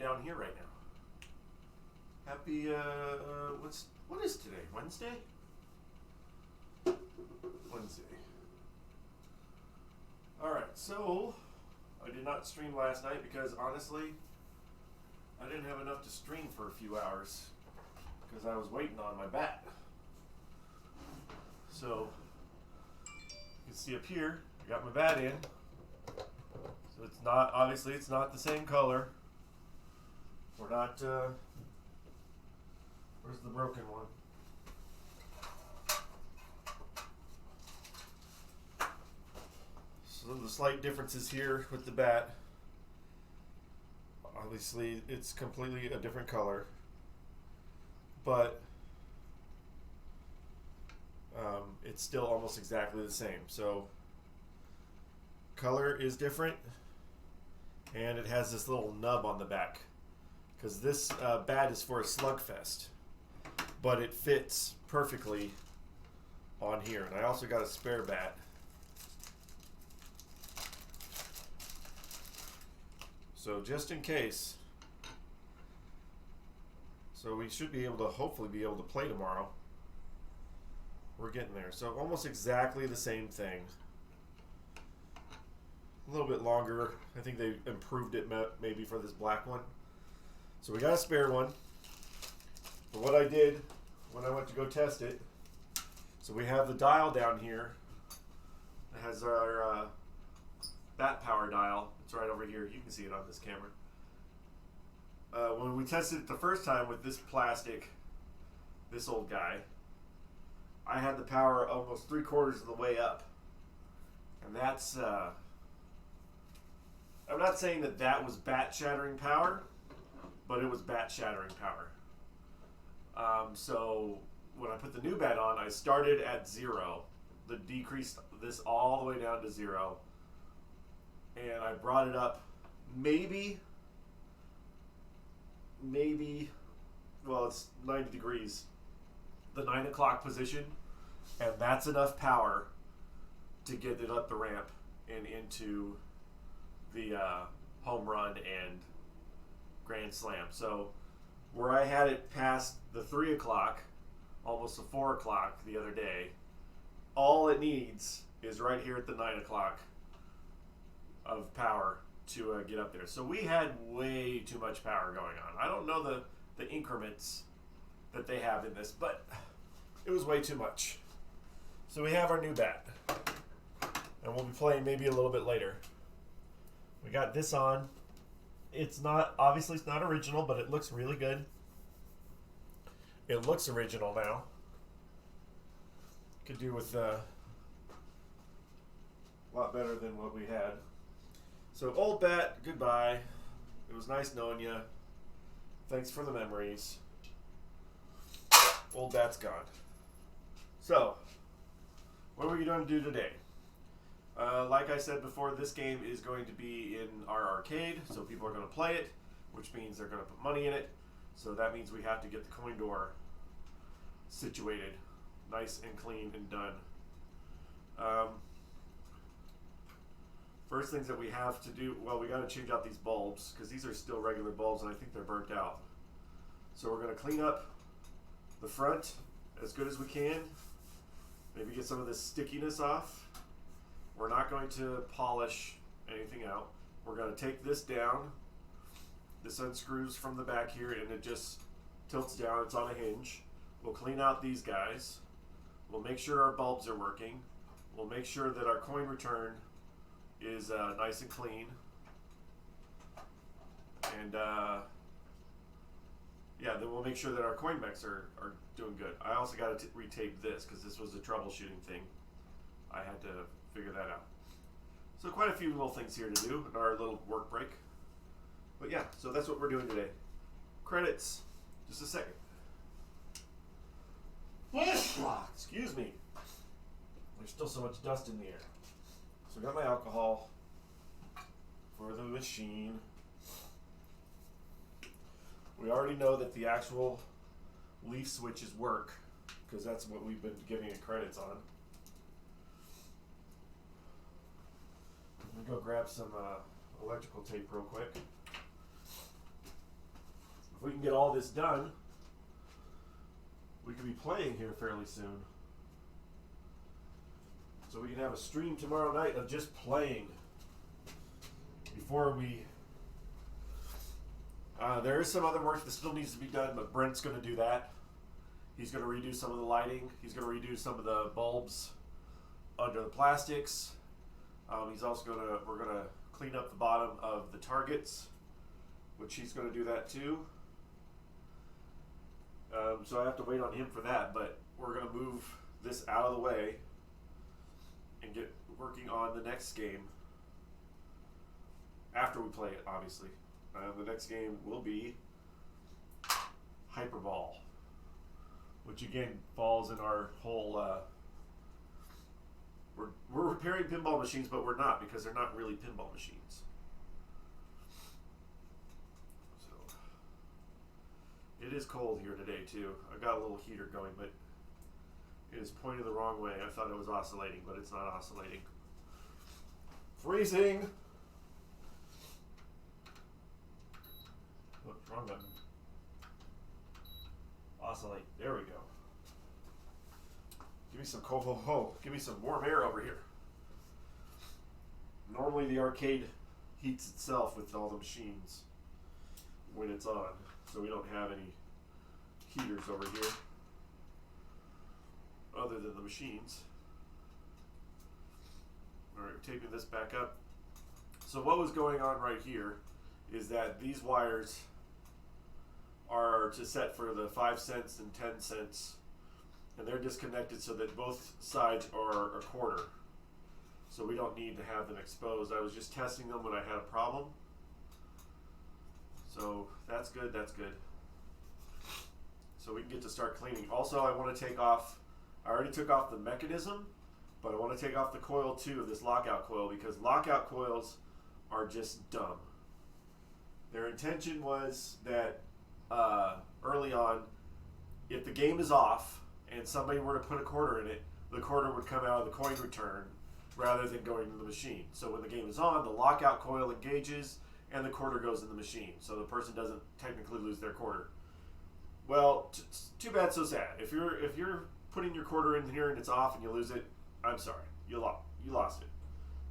down here right now. Happy, what is today? Wednesday? Wednesday. Alright, so I did not stream last night because honestly, I didn't have enough to stream for a few hours because I was waiting on my bat. So, you can see up here, I got my bat in. So it's not, obviously it's not the same color. We're not, where's the broken one? So the slight differences here with the bat. Obviously it's completely a different color. But it's still almost exactly the same. So color is different, and it has this little nub on the back because this bat is for a slugfest, but it fits perfectly on here. And I also got a spare bat. So just in case. So we should be able to hopefully be able to play tomorrow. We're getting there. So almost exactly the same thing. A little bit longer. I think they improved it maybe for this black one. So we got a spare one. But what I did when I went to go test it, so we have the dial down here. It has our bat power dial. It's right over here. You can see it on this camera. When we tested it the first time with this plastic, this old guy, I had the power almost 3/4 of the way up. And that's, I'm not saying that that was bat shattering power, but it was bat shattering power. So when I put the new bat on, I started at 0. Decreased this all the way down to 0. And I brought it up maybe, well, it's 90 degrees, the 9 o'clock position, and that's enough power to get it up the ramp and into the home run and grand slam. So where I had it past the 3 o'clock, almost the 4 o'clock the other day, all it needs is right here at the 9 o'clock of power to get up there. So we had way too much power going on. I don't know the increments that they have in this, but it was way too much. So we have our new bat, and we'll be playing maybe a little bit later. We got this on. It's not, obviously it's not original, but it looks really good. It looks original now. Could do with a lot better than what we had. So old bat, goodbye. It was nice knowing you. Thanks for the memories. Old bat's gone. So, what are we going to do today? Like I said before, this game is going to be in our arcade, so people are going to play it, which means they're going to put money in it. So that means we have to get the coin door situated, nice and clean and done. First things that we have to do, well, we got to change out these bulbs because these are still regular bulbs and I think they're burnt out. So we're going to clean up the front as good as we can. Maybe get some of this stickiness off. We're not going to polish anything out. We're going to take this down. This unscrews from the back here and it just tilts down. It's on a hinge. We'll clean out these guys. We'll make sure our bulbs are working. We'll make sure that our coin return is nice and clean. And yeah, then we'll make sure that our coin mechs are doing good. I also got to retape this because this was a troubleshooting thing. I had to figure that out. So quite a few little things here to do in our little work break. But yeah, so that's what we're doing today. Credits, just a second. Excuse me. There's still so much dust in the air. So I got my alcohol for the machine. We already know that the actual leaf switches work because that's what we've been giving it credits on. I'm going to go grab some electrical tape real quick. if we can get all this done, we could be playing here fairly soon. So we can have a stream tomorrow night of just playing. Before we... there is some other work that still needs to be done, but Brent's going to do that. He's going to redo some of the lighting. He's going to redo some of the bulbs under the plastics. He's also going to... We're going to clean up the bottom of the targets, which he's going to do that too. So I have to wait on him for that, but we're going to move this out of the way and get working on the next game after we play it, obviously. The next game will be Hyperball, which again falls in our whole... we're repairing pinball machines, but we're not, because they're not really pinball machines. So it is cold here today too. I got a little heater going, but it is pointed the wrong way. I thought it was oscillating, but it's not oscillating. Freezing! Oh, wrong button. Oscillate. There we go. Give me some give me some warm air over here. Normally the arcade heats itself with all the machines when it's on, so we don't have any heaters over here other than the machines. Alright, we're taping this back up. So what was going on right here is that these wires are to set for the 5 cents and 10 cents, and they're disconnected so that both sides are a quarter. So we don't need to have them exposed. I was just testing them when I had a problem. So that's good, that's good. So we can get to start cleaning. Also, I want to take off, I already took off the mechanism, but I want to take off the coil too, this lockout coil, because lockout coils are just dumb. Their intention was that early on, if the game is off and somebody were to put a quarter in it, the quarter would come out of the coin return rather than going to the machine. So when the game is on, the lockout coil engages and the quarter goes in the machine. So the person doesn't technically lose their quarter. Well, too bad, so sad. If you're putting your quarter in here and it's off and you lose it, I'm sorry, you lost it.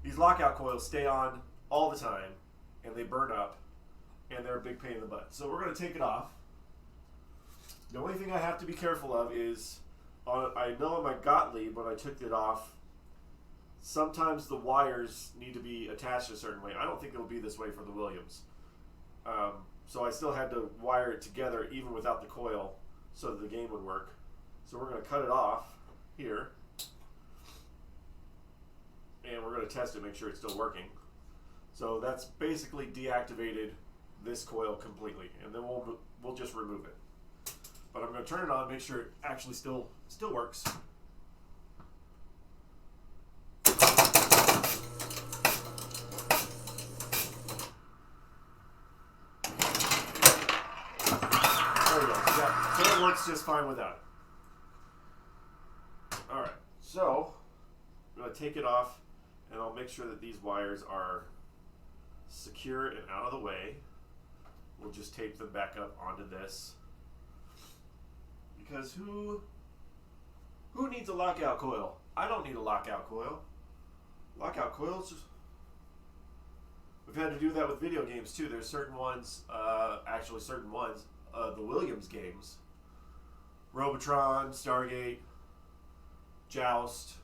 These lockout coils stay on all the time and they burn up and they're a big pain in the butt. So we're going to take it off. The only thing I have to be careful of is, I know on my Gottlieb, when I took it off, sometimes the wires need to be attached a certain way. I don't think it'll be this way for the Williams. So I still had to wire it together even without the coil so that the game would work. So we're going to cut it off here. And we're going to test it, make sure it's still working. So that's basically deactivated this coil completely. And then we'll just remove it. But I'm going to turn it on, make sure it actually still works. There we go. Yeah, so it works just fine without it. Alright, so I'm going to take it off and I'll make sure that these wires are secure and out of the way. We'll just tape them back up onto this. Because who needs a lockout coil? I don't need a lockout coil. Lockout coils, we've had to do that with video games too. There's certain ones, the Williams games, Robotron, Stargate, Joust,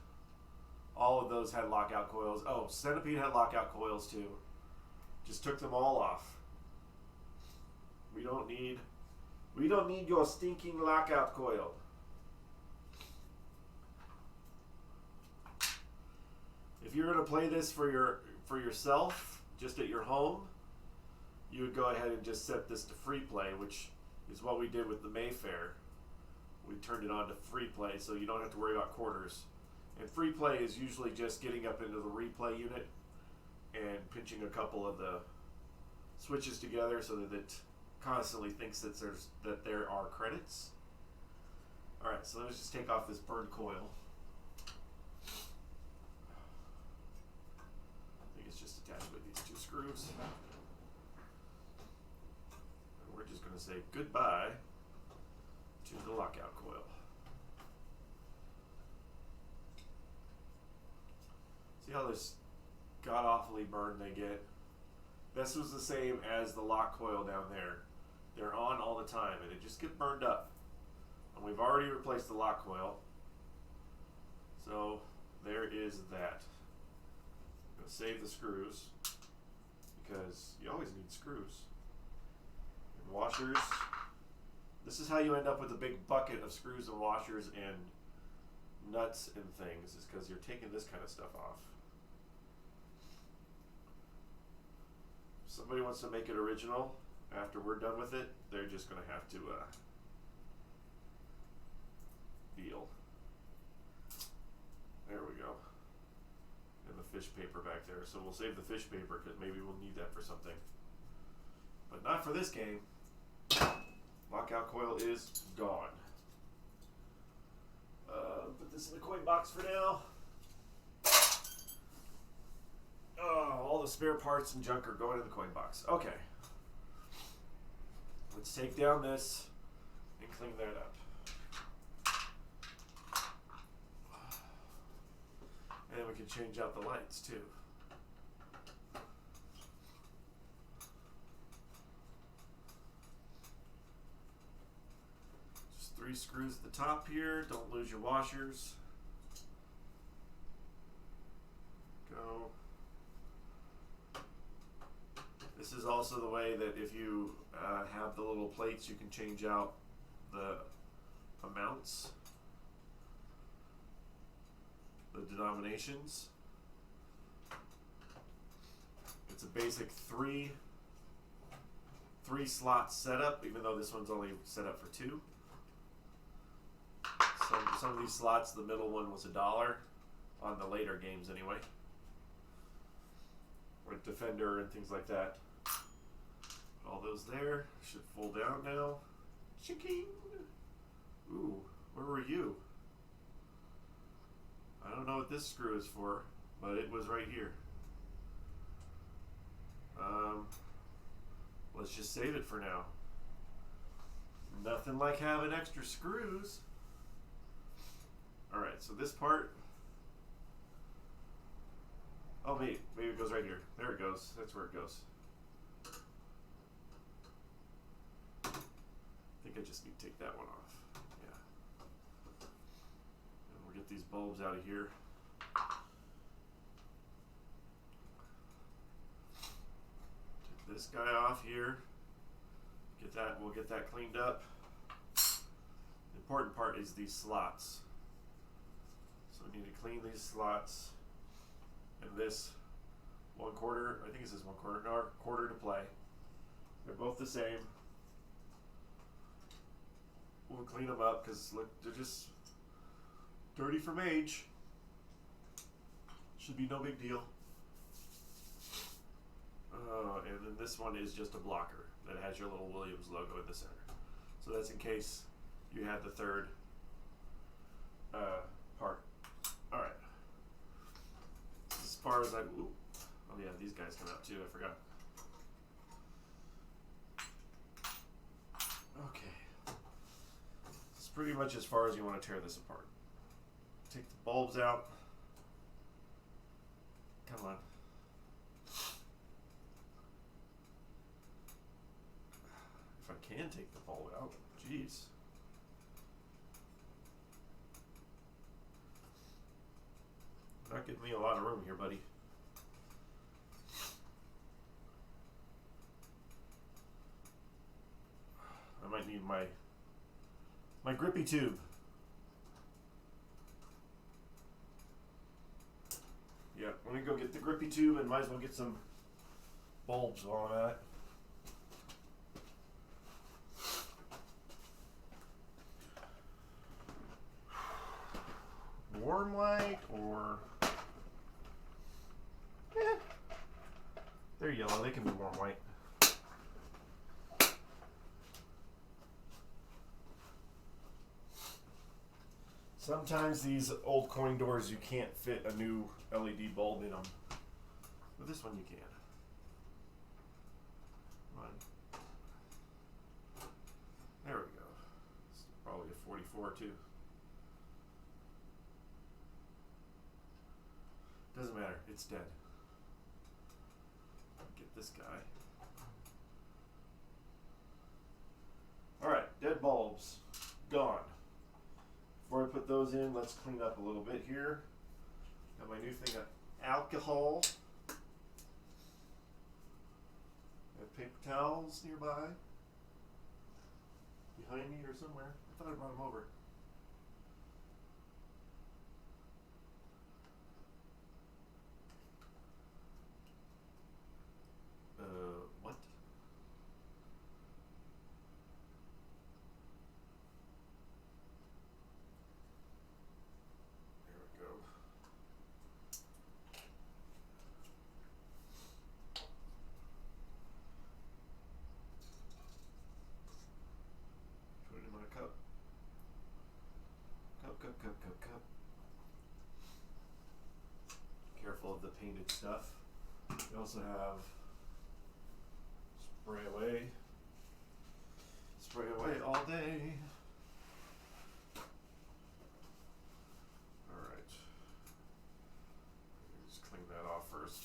all of those had lockout coils. Oh, Centipede had lockout coils too. Just took them all off. We don't need your stinking lockout coil. If you're going to play this for yourself, just at your home, you would go ahead and just set this to free play, which is what we did with the Mayfair. We turned it on to free play, so you don't have to worry about quarters. And free play is usually just getting up into the replay unit and pinching a couple of the switches together so that it constantly thinks that there are credits. Alright, so let's just take off this burned coil. I think it's just attached with these two screws. And we're just going going to say goodbye to the lockout coil. See how this god-awfully burn they get? This was the same as the lock coil down there. They're on all the time, and it just gets burned up. And we've already replaced the lock coil. So there is that. I'm going to save the screws, because you always need screws. And washers. This is how you end up with a big bucket of screws and washers and nuts and things, is because you're taking this kind of stuff off. If somebody wants to make it original after we're done with it, they're just going to have to deal. There we go. And the fish paper back there. So we'll save the fish paper because maybe we'll need that for something. But not for this game. Lockout coil is gone. Put this in the coin box for now. Oh, all the spare parts and junk are going in the coin box. Okay. Let's take down this and clean that up. And we can change out the lights too. Just 3 screws at the top here. Don't lose your washers. Go. This is also the way that if you have the little plates, you can change out the amounts, the denominations. It's a basic three slot setup, even though this one's only set up for 2. Some of these slots, the middle one was $1 on the later games anyway, with Defender and things like that. All those there should fold down now. Chicking. Ooh, where were you? I don't know what this screw is for, but it was right here. Let's just save it for now. Nothing like having extra screws. Alright, so this part. Oh, maybe it goes right here. There it goes. That's where it goes. I think I just need to take that one off. Yeah. And we'll get these bulbs out of here. Take this guy off here. Get that. We'll get that cleaned up. The important part is these slots. So we need to clean these slots. And this 1/4. I think it says 1/4. No, quarter to play. They're both the same. We'll clean them up because look, they're just dirty from age. Should be no big deal. And then this one is just a blocker that has your little Williams logo in the center. So that's in case you had the third part. All right. As far as oh yeah, these guys come out too. I forgot. Okay. It's pretty much as far as you want to tear this apart. Take the bulbs out. Come on. If I can take the bulb out, jeez. You're not giving me a lot of room here, buddy. I might need my grippy tube. Yeah, let me go get the grippy tube and might as well get some bulbs while I'm at it. Warm light or they're yellow, they can be warm white. Sometimes these old coin doors you can't fit a new LED bulb in them, but this one you can. Come on. before too. Doesn't matter. It's dead. Get this guy. Alright, dead bulbs. Gone. Before I put those in, let's clean up a little bit here. Got my new thing of alcohol. Have paper towels nearby. Behind me or somewhere. I thought I brought them over. What? There we go. Put it in my cup. Cup. Careful of the painted stuff. We also have spray away all day. All right, just clean that off first.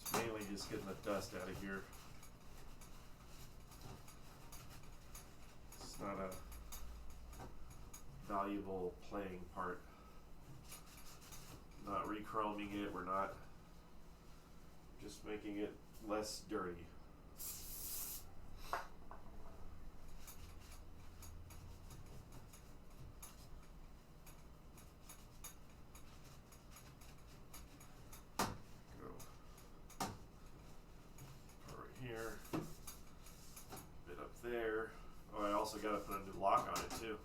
It's mainly just getting the dust out of here. It's not a valuable playing part. Not re-chroming it, we're not, just making it less dirty. Go right here, bit up there. Oh, I also got to put a new lock on it too,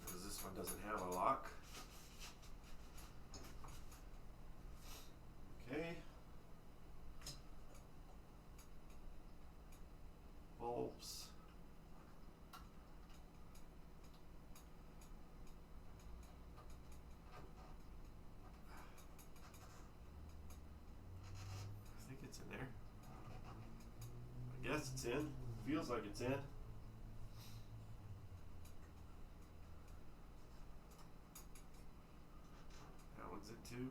because this one doesn't have a lock. Okay. Bulbs. I think it's in there. I guess it's in. Feels like it's in. That one's in too.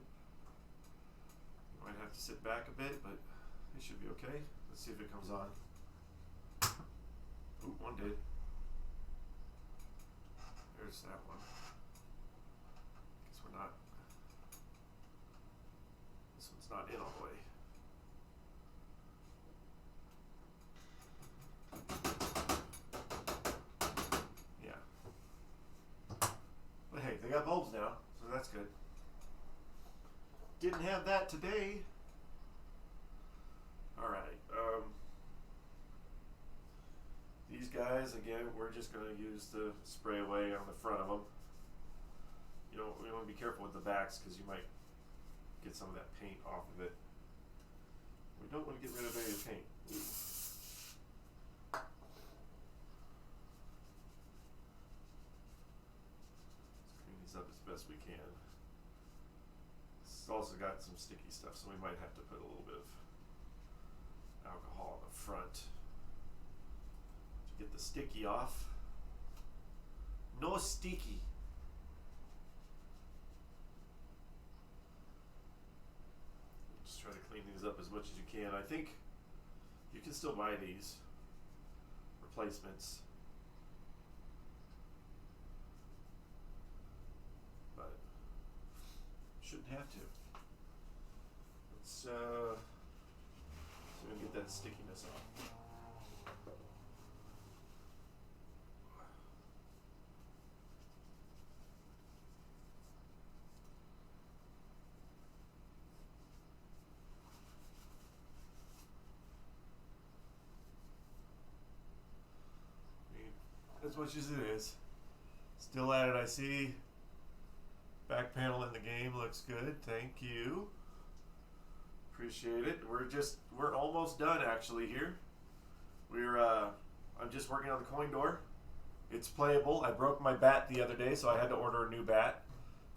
Might have to sit back a bit, but it should be okay. Let's see if it comes on. Ooh, one did. There's that one. Guess we're not. This one's not in all the way. Yeah. But hey, they got bulbs now, so that's good. Didn't have that today. Alright, these guys, again, we're just going to use the spray away on the front of them. You know, we want to be careful with the backs because you might get some of that paint off of it. We don't want to get rid of any of the paint. Ooh. Let's clean these up as best we can. It's also got some sticky stuff, so we might have to put a little bit of alcohol on the front to get the sticky off. No sticky. Just try to clean these up as much as you can. I think you can still buy these replacements, but shouldn't have to. Let's see if we can get that stickiness off. As much as it is. Still at it, I see. Back panel in the game looks good. Thank you. Appreciate it. We're almost done actually here. I'm just working on the coin door. It's playable. I broke my bat the other day, so I had to order a new bat.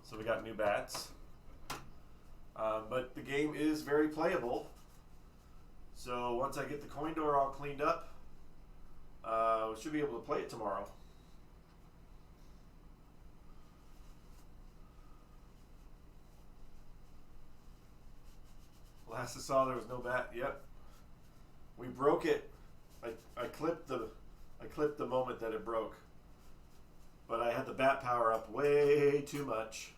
So we got new bats. But the game is very playable. So once I get the coin door all cleaned up, we should be able to play it tomorrow. Last I saw, there was no bat. Yep, we broke it. I clipped the moment that it broke, but I had the bat power up way too much,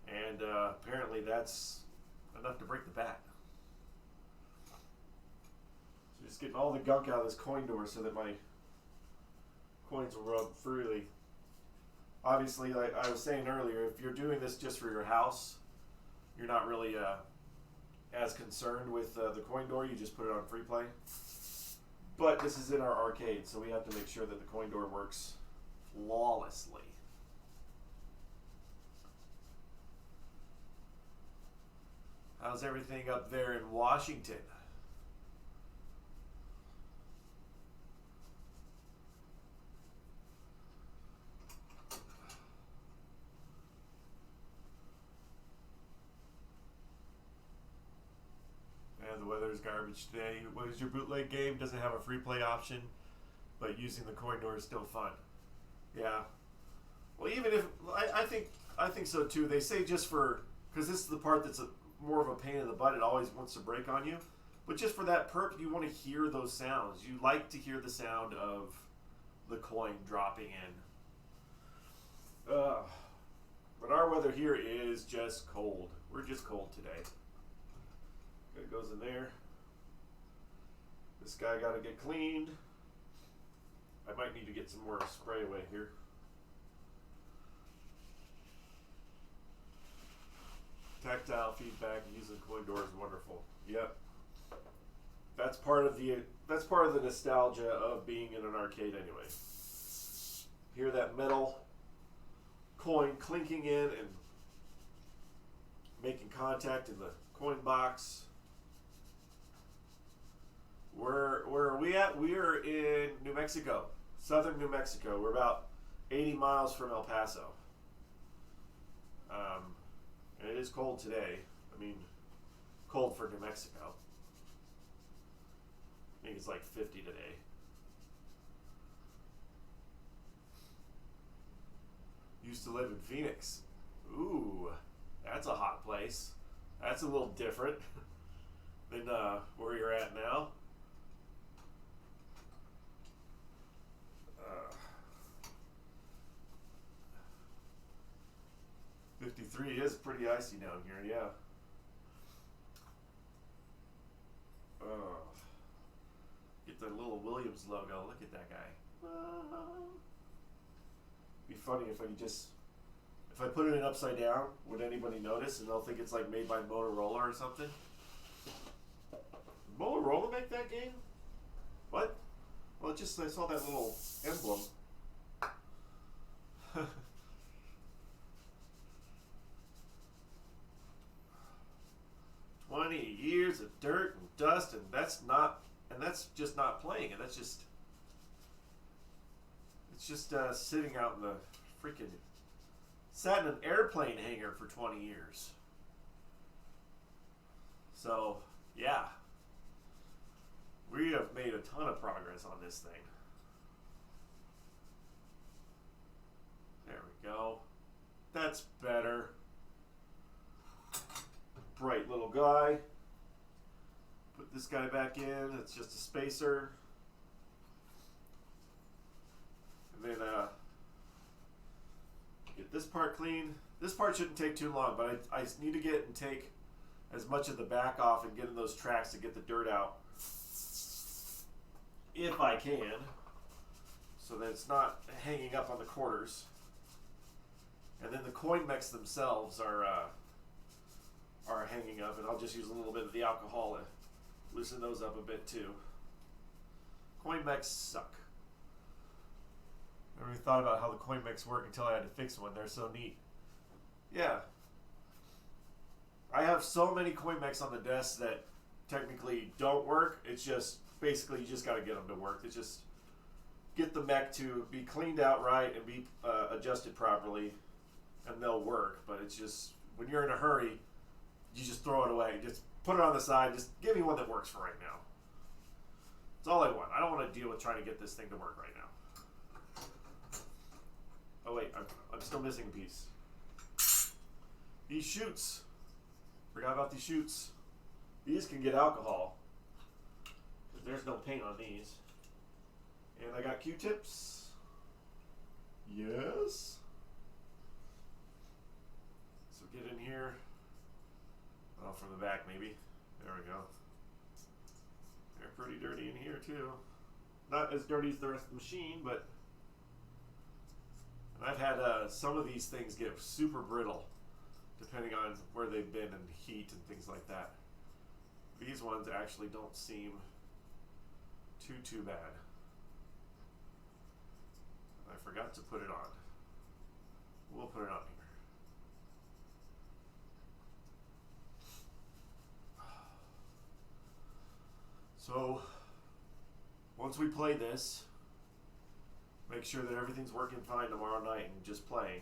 and apparently that's enough to break the bat. So just getting all the gunk out of this coin door so that my coins will rub freely. Obviously, like I was saying earlier, if you're doing this just for your house, you're not really as concerned with the coin door. You just put it on free play. But this is in our arcade, so we have to make sure that the coin door works flawlessly. How's everything up there in Washington? The weather's garbage today. What is your bootleg game? Doesn't have a free play option, but using the coin door is still fun. Yeah. Well, even if I think so too. They say just for because this is the part that's more of a pain in the butt. It always wants to break on you, but just for that purpose, you want to hear those sounds. You like to hear the sound of the coin dropping in. But our weather here is just cold. We're just cold today. It goes in there. This guy got to get cleaned. I might need to get some more spray away here. Tactile feedback using the coin door is wonderful. Yep. That's part of the nostalgia of being in an arcade anyway. Hear that metal coin clinking in and making contact in the coin box. Where are we at? We are in New Mexico, southern New Mexico. We're about 80 miles from El Paso. And it is cold today. I mean, cold for New Mexico. I think it's like 50 today. Used to live in Phoenix. Ooh, that's a hot place. That's a little different than where you're at now. 53 is pretty icy down here, yeah. Get the little Williams logo. Look at that guy. Be funny if I put it in upside down, would anybody notice? And they'll think it's like made by Motorola or something. Did Motorola make that game? What? Well, I saw that little emblem. 20 years of dirt and dust, and that's just not playing it. It's just sitting out in the freaking, sat in an airplane hangar for 20 years. So, yeah. We have made a ton of progress on this thing. There we go. That's better. Bright little guy. Put this guy back in. It's just a spacer. And then get this part clean. This part shouldn't take too long, but I need to get and take as much of the back off and get in those tracks to get the dirt out. If I can. So that it's not hanging up on the quarters. And then the coin mechs themselves are hanging up, and I'll just use a little bit of the alcohol to loosen those up a bit too. Coin mechs suck. I never really thought about how the coin mechs work until I had to fix one. They're so neat. Yeah. I have so many coin mechs on the desk that technically don't work. It's just, basically, you just got to get them to work. It's just get the mech to be cleaned out right and be adjusted properly, and they'll work. But it's just, when you're in a hurry, you just throw it away. Just put it on the side. Just give me one that works for right now. That's all I want. I don't want to deal with trying to get this thing to work right now. Oh wait, I'm still missing a piece. These chutes. Forgot about these chutes. These can get alcohol. There's no paint on these. And I got Q-tips. Yes. So get in here. Oh, from the back maybe. There we go. They're pretty dirty in here too. Not as dirty as the rest of the machine, but and I've had some of these things get super brittle depending on where they've been and heat and things like that. These ones actually don't seem too bad. I forgot to put it on. We'll put it on here. So, once we play this, make sure that everything's working fine tomorrow night and just playing.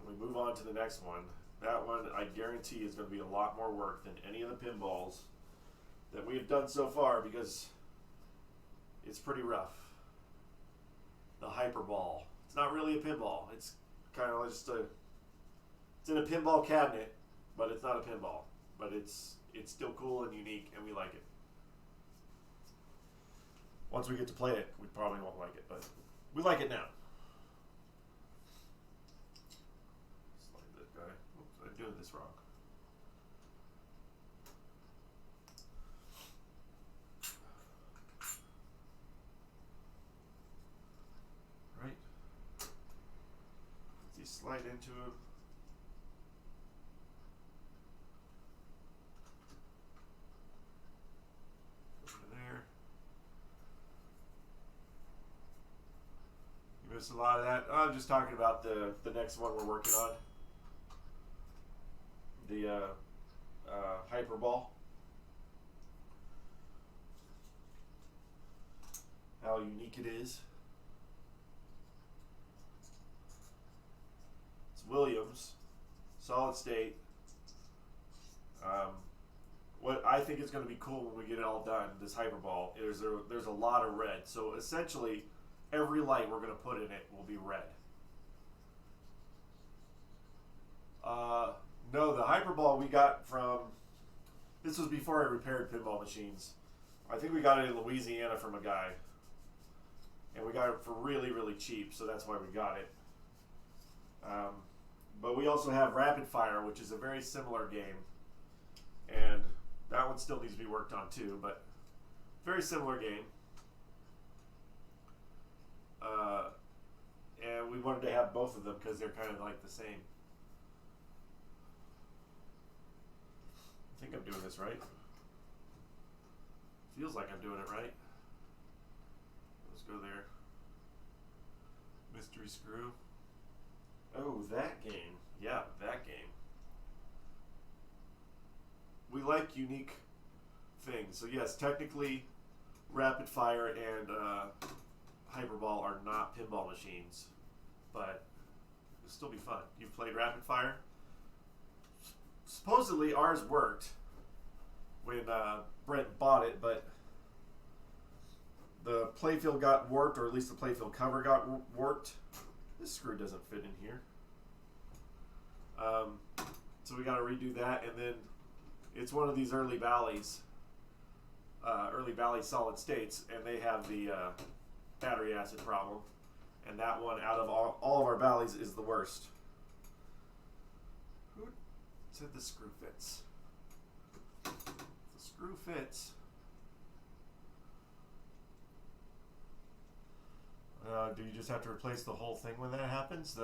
When we move on to the next one, that one I guarantee is going to be a lot more work than any of the pinballs that we have done so far because it's pretty rough. The Hyperball. It's not really a pinball. It's kind of just it's in a pinball cabinet, but it's not a pinball. But it's still cool and unique, and we like it. Once we get to play it, we probably won't like it, but we like it now. Slide that guy. Oops, I'm doing this wrong. Right. Does he slide into it? A lot of that. I'm just talking about the next one we're working on. The Hyperball. How unique it is. It's Williams, solid state. What I think is going to be cool when we get it all done, this Hyperball, is there's a lot of red. So essentially, every light we're going to put in it will be red. No, the Hyperball we got from, this was before I repaired pinball machines. I think we got it in Louisiana from a guy. And we got it for really, really cheap, so that's why we got it. But we also have Rapid Fire, which is a very similar game. And that one still needs to be worked on too, but very similar game. And we wanted to have both of them because they're kind of like the same. I think I'm doing this right. Feels like I'm doing it right. Let's go there. Mystery Screw. Oh, that game. Yeah, that game. We like unique things. So yes, technically Rapid Fire and Hyperball are not pinball machines, but it'll still be fun. You've played Rapid Fire? Supposedly ours worked when Brent bought it, but the playfield got warped, or at least the playfield cover got warped. This screw doesn't fit in here. So we got to redo that, and then it's one of these early Valley solid states, and they have the battery acid problem, and that one out of all of our Valleys is the worst. Who said the screw fits? The screw fits. Do you just have to replace the whole thing when that happens?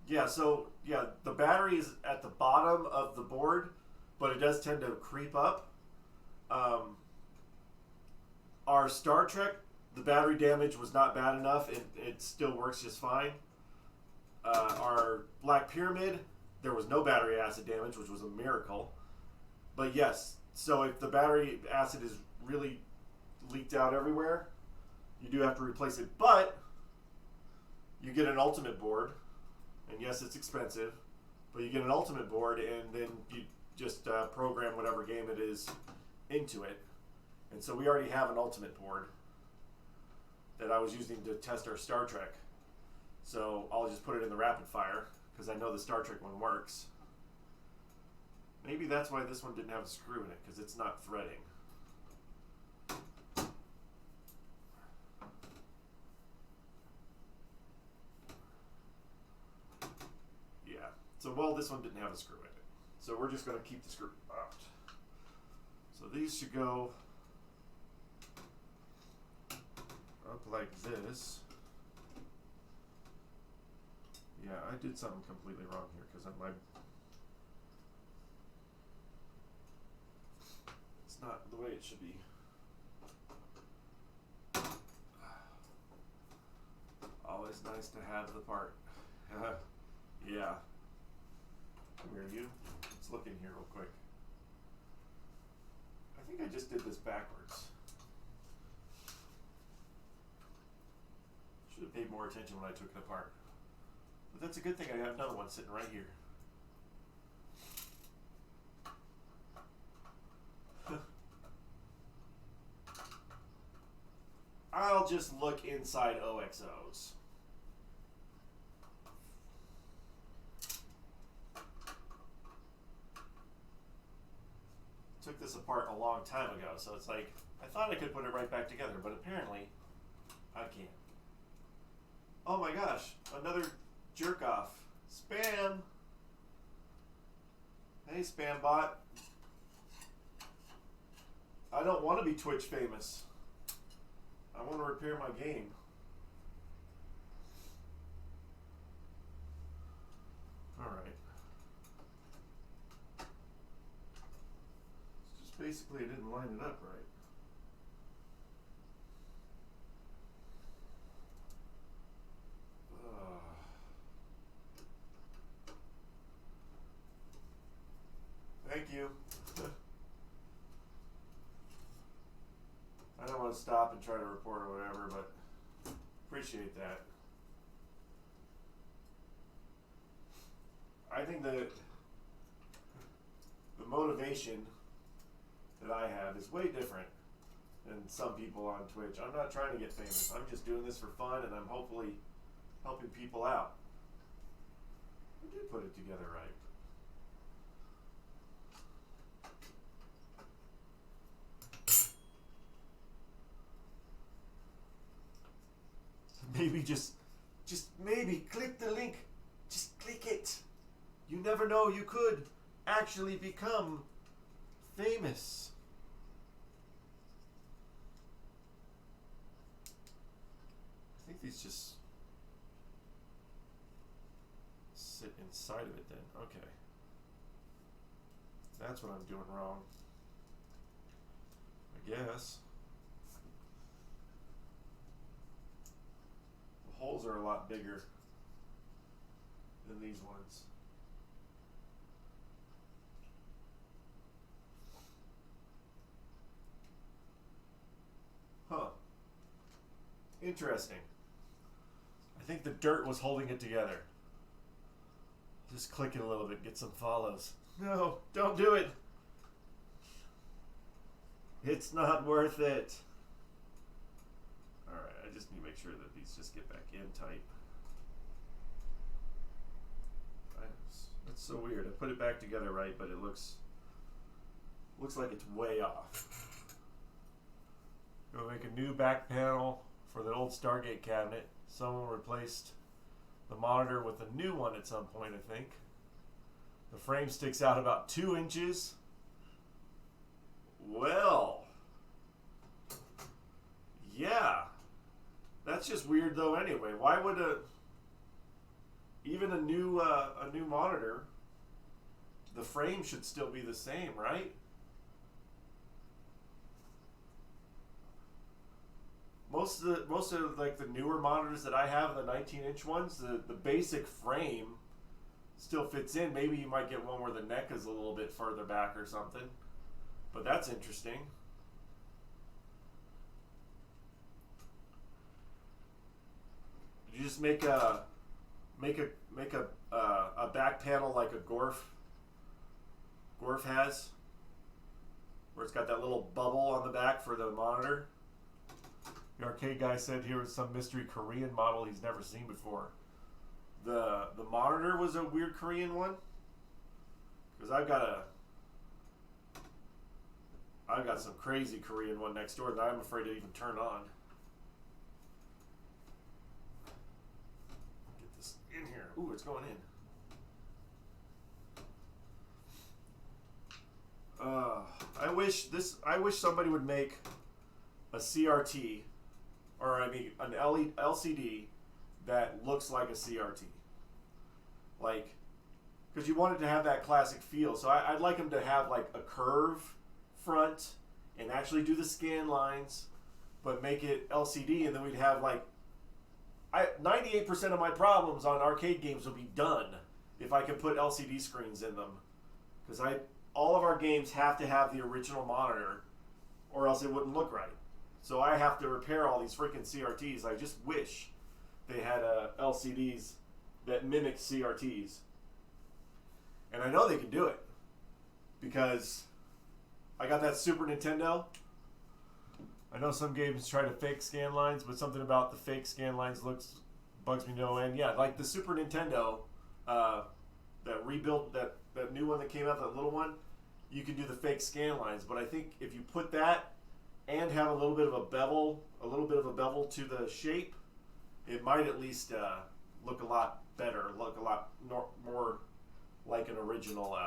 Yeah, so yeah, the battery is at the bottom of the board, but it does tend to creep up. Our Star Trek, the battery damage was not bad enough. It still works just fine. Our Black Pyramid, there was no battery acid damage, which was a miracle. But yes, so if the battery acid is really leaked out everywhere, you do have to replace it. But you get an ultimate board, and yes, it's expensive. But you get an Ultimate board, and then you just program whatever game it is into it. And so we already have an Ultimate board that I was using to test our Star Trek. So I'll just put it in the rapid fire because I know the Star Trek one works. Maybe that's why this one didn't have a screw in it, because it's not threading. Yeah. So, well, this one didn't have a screw in it. So we're just going to keep the screw out. So these should go up like this. Yeah, I did something completely wrong here because my it's not the way it should be. Always nice to have the part. Yeah. Come here, you. Let's look in here real quick. I think I just did this backwards. Should have paid more attention when I took it apart. But that's a good thing I have another one sitting right here. I'll just look inside OXOs. Took this apart a long time ago, so it's like, I thought I could put it right back together, but apparently I can't. Oh my gosh, another jerk off. Spam! Hey, spam bot. I don't want to be Twitch famous. I want to repair my game. Alright. It's just basically I didn't line it up right. Thank you. I don't want to stop and try to report or whatever, but appreciate that. I think that the motivation that I have is way different than some people on Twitch. I'm not trying to get famous. I'm just doing this for fun, and I'm hopefully helping people out. I did put it together right. Maybe just maybe click the link. Just click it. You never know, you could actually become famous. I think these just sit inside of it then. Okay. That's what I'm doing wrong, I guess. Holes are a lot bigger than these ones. Huh. Interesting. I think the dirt was holding it together. Just click it a little bit, get some follows. No, don't do it. It's not worth it. Alright, I just need to make sure that these just get back in tight. That's so weird. I put it back together right, but it looks like it's way off. Gonna make a new back panel for the old Stargate cabinet. Someone replaced the monitor with a new one at some point, I think. The frame sticks out about 2 inches. Well, yeah. That's just weird though anyway. Why would even a new monitor, the frame should still be the same, right? Most of like the newer monitors that I have, the 19-inch ones, the basic frame still fits in. Maybe you might get one where the neck is a little bit further back or something. But that's interesting. Did you just make make a back panel like a Gorf has, where it's got that little bubble on the back for the monitor. The arcade guy said here was some mystery Korean model he's never seen before. The monitor was a weird Korean one, because I've got some crazy Korean one next door that I'm afraid to even turn on. Get this in here. Ooh, it's going in. I wish somebody would make a CRT, or I mean an LCD that looks like a CRT. Like, because you want it to have that classic feel. So I'd like them to have like a curve front and actually do the scan lines, but make it LCD, and then we'd have like 98% of my problems on arcade games will be done if I can put LCD screens in them, because all of our games have to have the original monitor, or else it wouldn't look right. So I have to repair all these freaking CRTs. I just wish they had LCDs that mimic CRTs, and I know they can do it because I got that Super Nintendo. I know some games try to fake scan lines, but something about the fake scan lines bugs me no end. Yeah, like the Super Nintendo, that rebuilt, that new one that came out, that little one, you can do the fake scan lines. But I think if you put that and have a little bit of a bevel to the shape, it might at least look a lot better, look a lot more like an original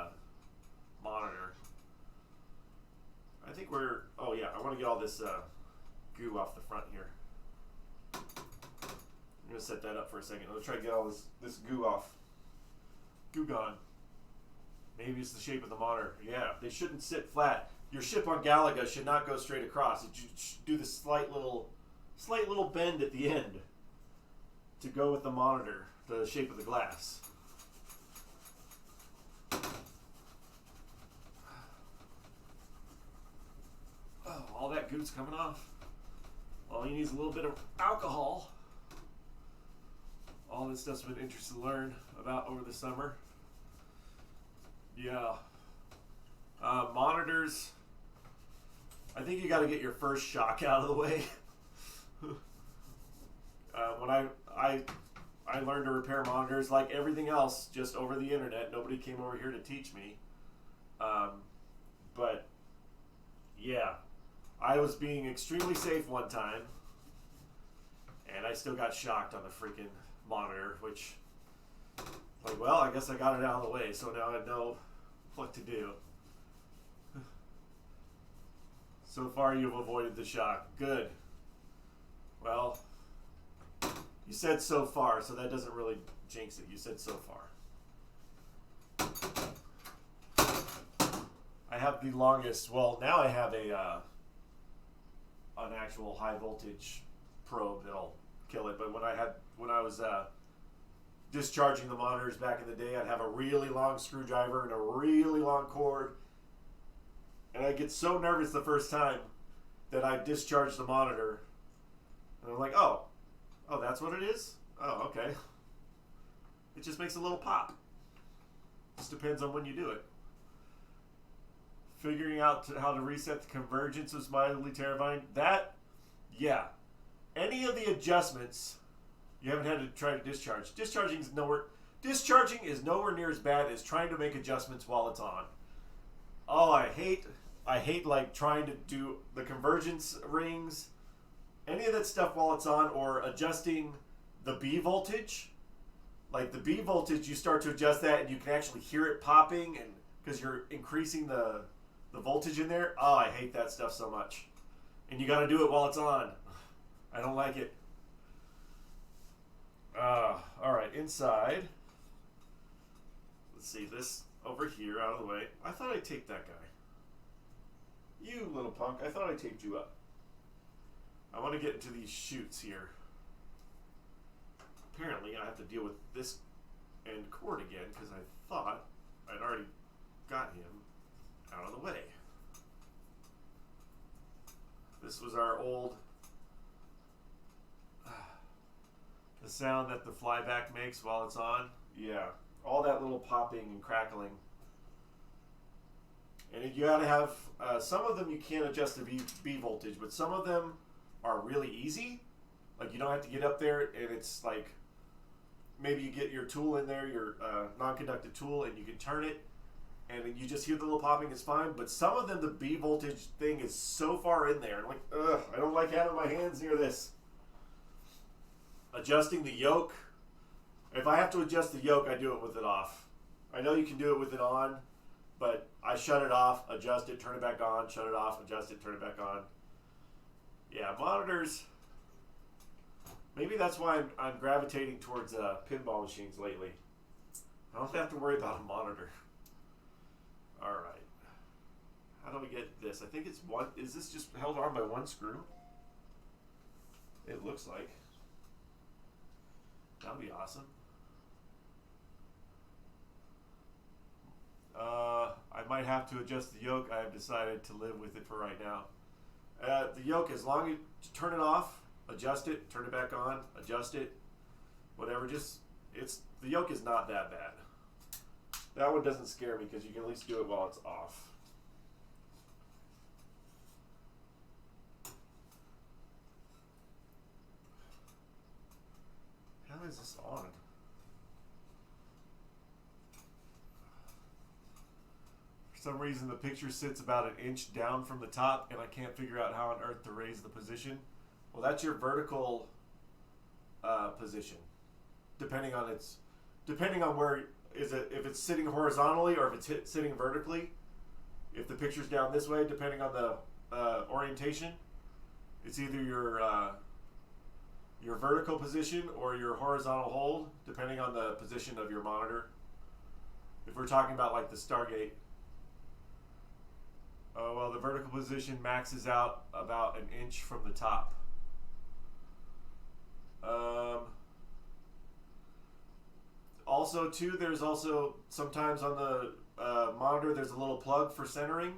monitor. I think oh yeah, I want to get all this goo off the front here. I'm going to set that up for a second. Let's try to get all this goo off. Goo gone. Maybe it's the shape of the monitor. Yeah, they shouldn't sit flat. Your ship on Galaga should not go straight across. It should do this slight little bend at the end to go with the monitor, the shape of the glass. Oh, all that goo's coming off. All you need is a little bit of alcohol. All this stuff's been interesting to learn about over the summer. Yeah. Monitors. I think you got to get your first shock out of the way. When I learned to repair monitors, like everything else, just over the internet. Nobody came over here to teach me. But yeah, I was being extremely safe one time, and I still got shocked on the freaking monitor, which, like, well, I guess I got it out of the way, so now I know what to do. So far, you've avoided the shock. Good. Well, you said so far, so that doesn't really jinx it. You said so far. I have the longest, well, now I have an actual high voltage probe that'll kill it. But when I was discharging the monitors back in the day, I'd have a really long screwdriver and a really long cord. And I'd get so nervous the first time that I'd discharge the monitor. And I'm like, oh, that's what it is? Oh, okay. It just makes a little pop. Just depends on when you do it. Figuring out how to reset the convergence was mildly terrifying. That, yeah. Any of the adjustments, you haven't had to try to discharge. Discharging is nowhere near as bad as trying to make adjustments while it's on. Oh, I hate like trying to do the convergence rings, any of that stuff while it's on, or adjusting the B voltage. Like the B voltage, you start to adjust that and you can actually hear it popping, and because you're increasing the voltage in there. Oh, I hate that stuff so much. And you got to do it while it's on. I don't like it. All right, inside. Let's see, this over here, out of the way. I thought I'd take that guy. You little punk, I thought I taped you up. I want to get into these chutes here. Apparently, I have to deal with this end cord again because I thought I'd already got him out of the way. This was our old sound that the flyback makes while it's on? Yeah. All that little popping and crackling. And you gotta have, some of them you can't adjust the B voltage, but some of them are really easy. Like you don't have to get up there and it's like, maybe you get your tool in there, your non-conductive tool, and you can turn it and you just hear the little popping, it's fine. But some of them, the B voltage thing is so far in there. I'm like, ugh, I don't like having my hands near this. Adjusting the yoke. If I have to adjust the yoke, I do it with it off. I know you can do it with it on, but I shut it off, adjust it, turn it back on, shut it off, adjust it, turn it back on. Yeah, monitors. Maybe that's why I'm gravitating towards pinball machines lately. I don't have to worry about a monitor. All right. How do we get this? I think it's one. Is this just held on by one screw? It looks like. That would be awesome. I might have to adjust the yoke. I have decided to live with it for right now. The yoke, as long as you turn it off, adjust it, turn it back on, adjust it, whatever. The yoke is not that bad. That one doesn't scare me because you can at least do it while it's off. How is this on? For some reason the picture sits about an inch down from the top and I can't figure out how on earth to raise the position. Well, that's your vertical position. Depending on where is it, if it's sitting horizontally or if it's sitting vertically. If the picture's down this way, depending on the orientation, it's either your vertical position or your horizontal hold, depending on the position of your monitor. If we're talking about like the Stargate, well, the vertical position maxes out about an inch from the top. Also, too, there's also sometimes on the monitor there's a little plug for centering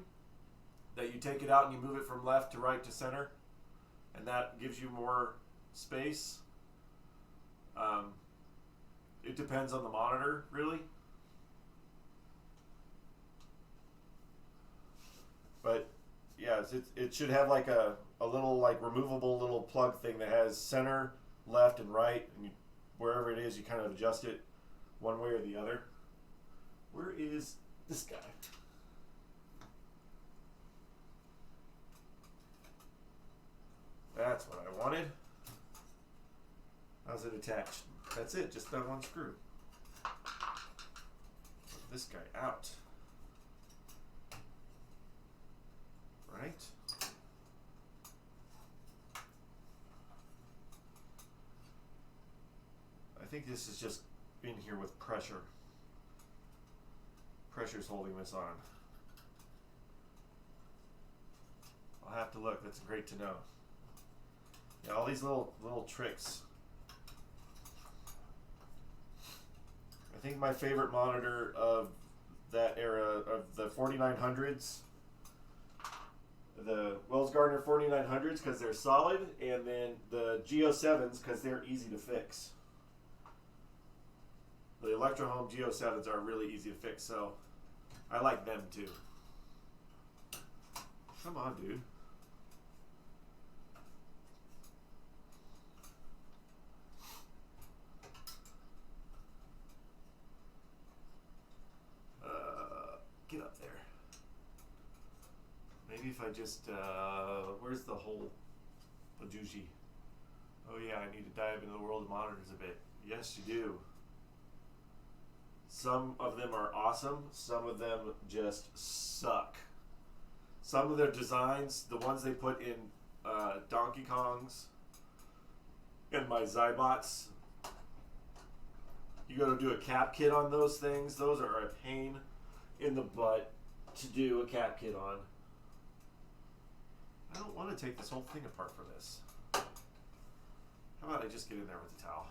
that you take it out and you move it from left to right to center, and that gives you more space. It depends on the monitor, really. But yeah, it should have like a little like removable little plug thing that has center, left, and right, and wherever it is, you kind of adjust it one way or the other. Where is this guy? That's what I wanted. How's it attached? That's it, just that one screw. Put this guy out. Right? I think this is just in here with pressure. Pressure's holding this on. I'll have to look. That's great to know. Yeah, all these little tricks. I think my favorite monitor of that era, of the 4900s, the Wells Gardner 4900s, because they're solid, and then the G07s because they're easy to fix. The Electrohome G07s are really easy to fix, so I like them too. Come on, dude. Get up there. Maybe if I just, where's the whole Bajuji? Oh yeah, I need to dive into the world of monitors a bit. Yes, you do. Some of them are awesome. Some of them just suck. Some of their designs, the ones they put in Donkey Kongs and my Zybots, you go to do a cap kit on those things. Those are a pain in the butt to do a cap kit on. I don't want to take this whole thing apart for this. How about I just get in there with a towel?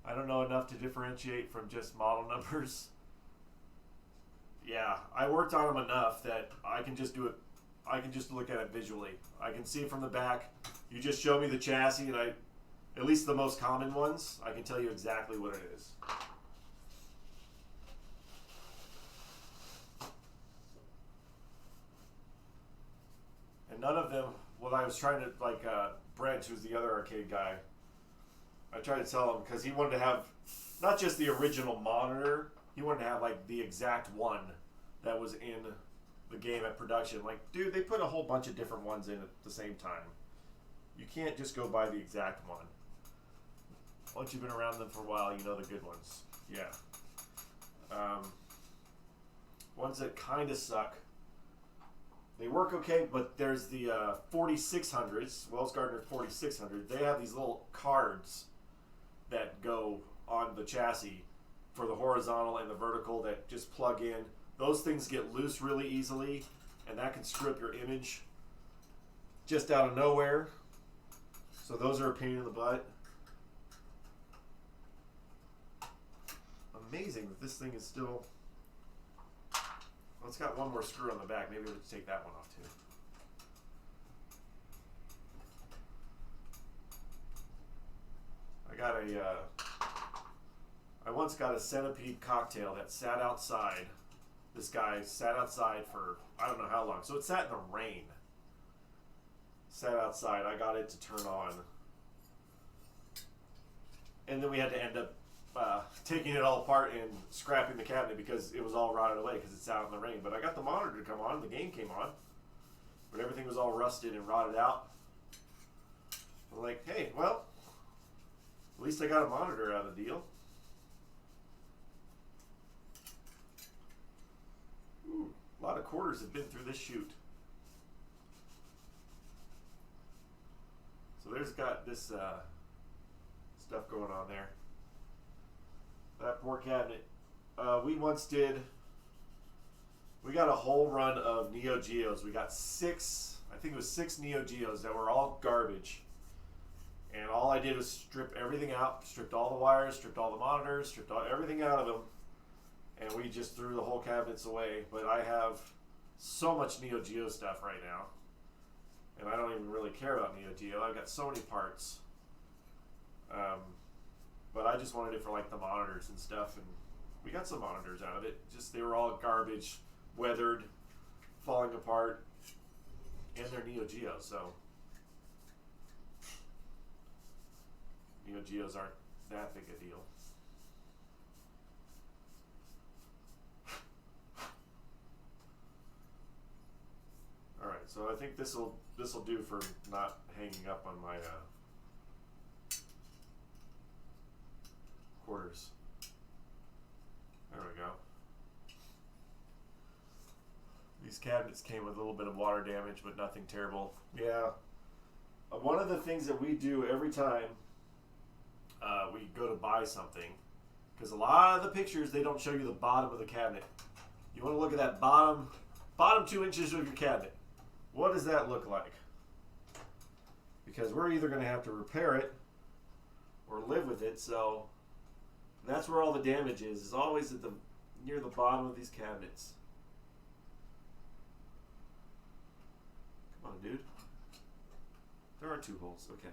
I don't know enough to differentiate from just model numbers. Yeah, I worked on them enough that I can just do it. I can just look at it visually. I can see from the back. You just show me the chassis and At least the most common ones, I can tell you exactly what it is. And none of them, when I was trying to, like, Brent, who's the other arcade guy, I tried to tell him, because he wanted to have not just the original monitor, he wanted to have, like, the exact one that was in the game at production. Like, dude, they put a whole bunch of different ones in at the same time. You can't just go buy the exact one. Once you've been around them for a while, you know the good ones. Yeah. Ones that kind of suck. They work okay, but there's the 4600s, Wells Gardner 4600. They have these little cards that go on the chassis for the horizontal and the vertical that just plug in. Those things get loose really easily, and that can screw up your image just out of nowhere. So those are a pain in the butt. Amazing that this thing is still... Well, it's got one more screw on the back. Maybe we'll just take that one off too. I once got a Centipede cocktail that sat outside. This guy sat outside for I don't know how long. So it sat in the rain. Sat outside. I got it to turn on. And then we had to end up taking it all apart and scrapping the cabinet because it was all rotted away because it sat in the rain. But I got the monitor to come on. The game came on. But everything was all rusted and rotted out. I'm like, hey, well, at least I got a monitor out of the deal. Ooh, a lot of quarters have been through this chute. So there's got this stuff going on there. That poor cabinet. We got a whole run of Neo Geos. We got 6, I think it was 6 Neo Geos that were all garbage. And all I did was strip everything out, stripped all the wires, stripped all the monitors, stripped everything out of them. And we just threw the whole cabinets away. But I have so much Neo Geo stuff right now. And I don't even really care about Neo Geo. I've got so many parts. But I just wanted it for like the monitors and stuff. And we got some monitors out of it. Just they were all garbage, weathered, falling apart. And they're Neo Geo, so... Neo Geos aren't that big a deal. Alright, so I think this'll do for not hanging up on my quarters. There we go. These cabinets came with a little bit of water damage, but nothing terrible. Yeah. One of the things that we do every time we go to buy something, because a lot of the pictures, they don't show you the bottom of the cabinet. You want to look at that bottom 2 inches of your cabinet. What does that look like? Because we're either going to have to repair it or live with it, so that's where all the damage is always at near the bottom of these cabinets. Come on, dude. There are 2 holes, okay.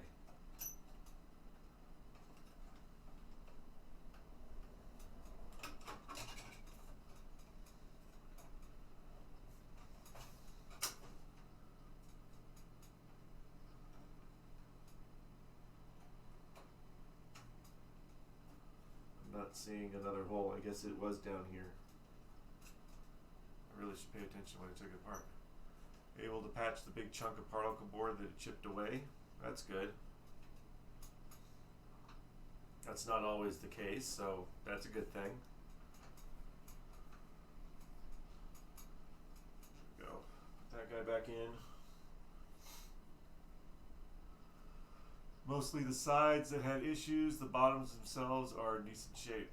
Seeing another hole. I guess it was down here. I really should pay attention when I took it apart. Able to patch the big chunk of particle board that it chipped away. That's good. That's not always the case, so that's a good thing. Go. Put that guy back in. Mostly the sides that had issues, the bottoms themselves are in decent shape.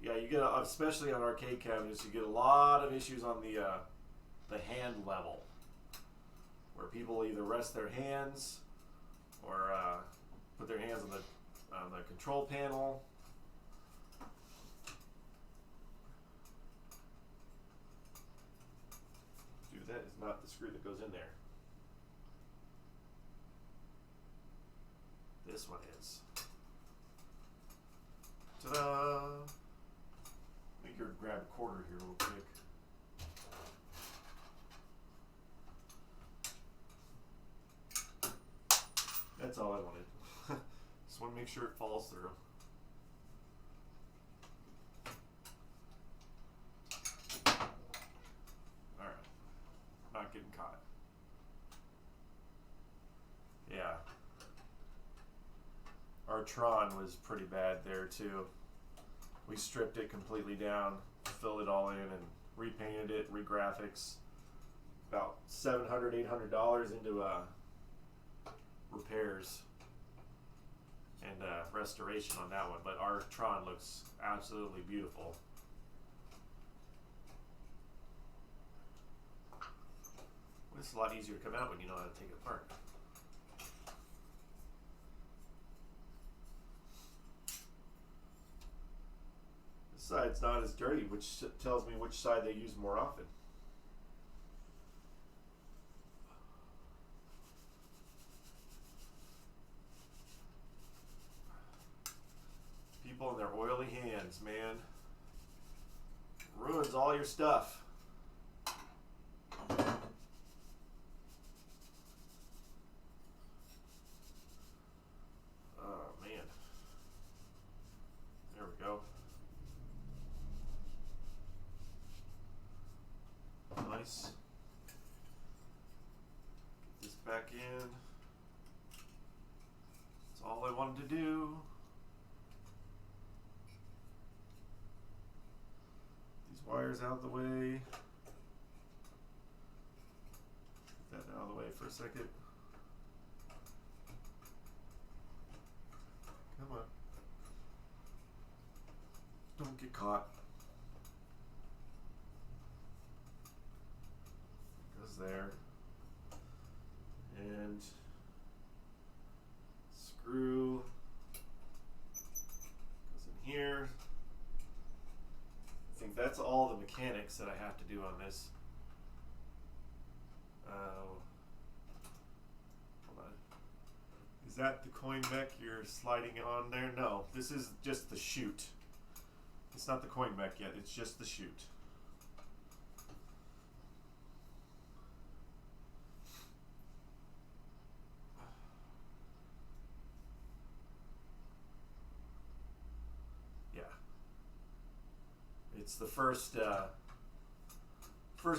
Yeah, you get, especially on arcade cabinets, you get a lot of issues on the hand level, where people either rest their hands or put their hands on the control panel. Dude, that is not the screw that goes in there. This one is. Ta-da! Let me go grab a quarter here real quick. That's all I wanted. Just want to make sure it falls through. Alright. Not getting caught. Yeah. Our Tron was pretty bad there too. We stripped it completely down, filled it all in, and repainted it, re-graphics. About $700, $800 into repairs and restoration on that one. But our Tron looks absolutely beautiful. It's a lot easier to come out when you know how to take it apart. This side's not as dirty, which tells me which side they use more often. People and their oily hands, man. Ruins all your stuff. Oh, man. There we go. Nice. Get this back in. That's all I wanted to do. Wires out of the way. Get that out of the way for a second. Come on. Don't get caught. Goes there. And screw goes in here. I think that's all the mechanics that I have to do on this. Hold on. Is that the coin mech you're sliding on there? No, this is just the chute. It's not the coin mech yet, it's just the chute. It's the first